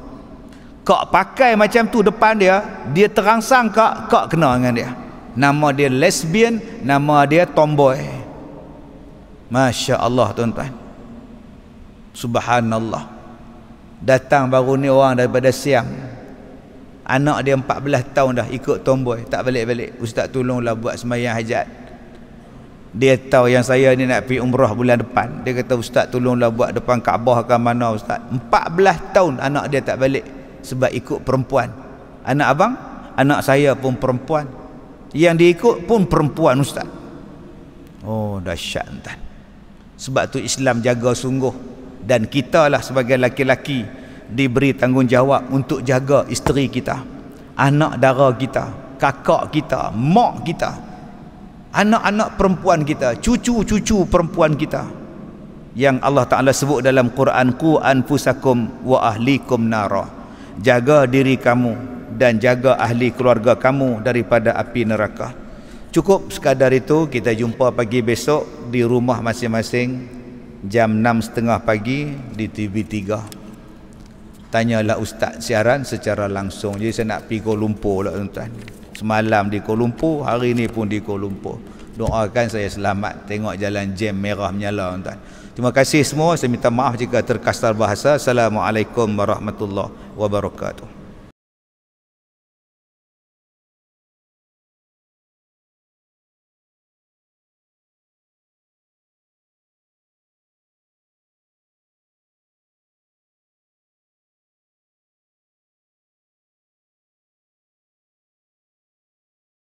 Kak pakai macam tu depan dia, dia terangsang kak kena dengan dia. Nama dia lesbian, nama dia tomboy. Masya Allah tuan-tuan. Subhanallah. Datang baru ni orang daripada Siam. Anak dia 14 tahun dah ikut tomboy, tak balik-balik. Ustaz tolonglah buat sembahyang hajat. Dia tahu yang saya ni nak pergi umrah bulan depan. Dia kata ustaz tolonglah buat depan Kaabah ke mana ustaz. 14 tahun anak dia tak balik sebab ikut perempuan. Anak abang, anak saya pun perempuan. Yang dia ikut pun perempuan ustaz. Oh dahsyat tuan. Sebab tu Islam jaga sungguh, dan kita lah sebagai laki-laki diberi tanggungjawab untuk jaga isteri kita, anak dara kita, kakak kita, mak kita, anak-anak perempuan kita, cucu-cucu perempuan kita, yang Allah Ta'ala sebut dalam Quran, qu anfusakum wa ahlikum nara. Jaga diri kamu dan jaga ahli keluarga kamu daripada api neraka. Cukup sekadar itu. Kita jumpa pagi besok di rumah masing-masing jam 6.30 pagi di TV3. Tanyalah ustaz siaran secara langsung. Jadi saya nak pergi Kuala Lumpur lah tuan-tuan. Semalam di Kuala Lumpur, hari ni pun di Kuala Lumpur. Doakan saya selamat tengok jalan jam merah menyala tuan-tuan. Terima kasih semua. Saya minta maaf jika terkasar bahasa. Assalamualaikum warahmatullahi wabarakatuh.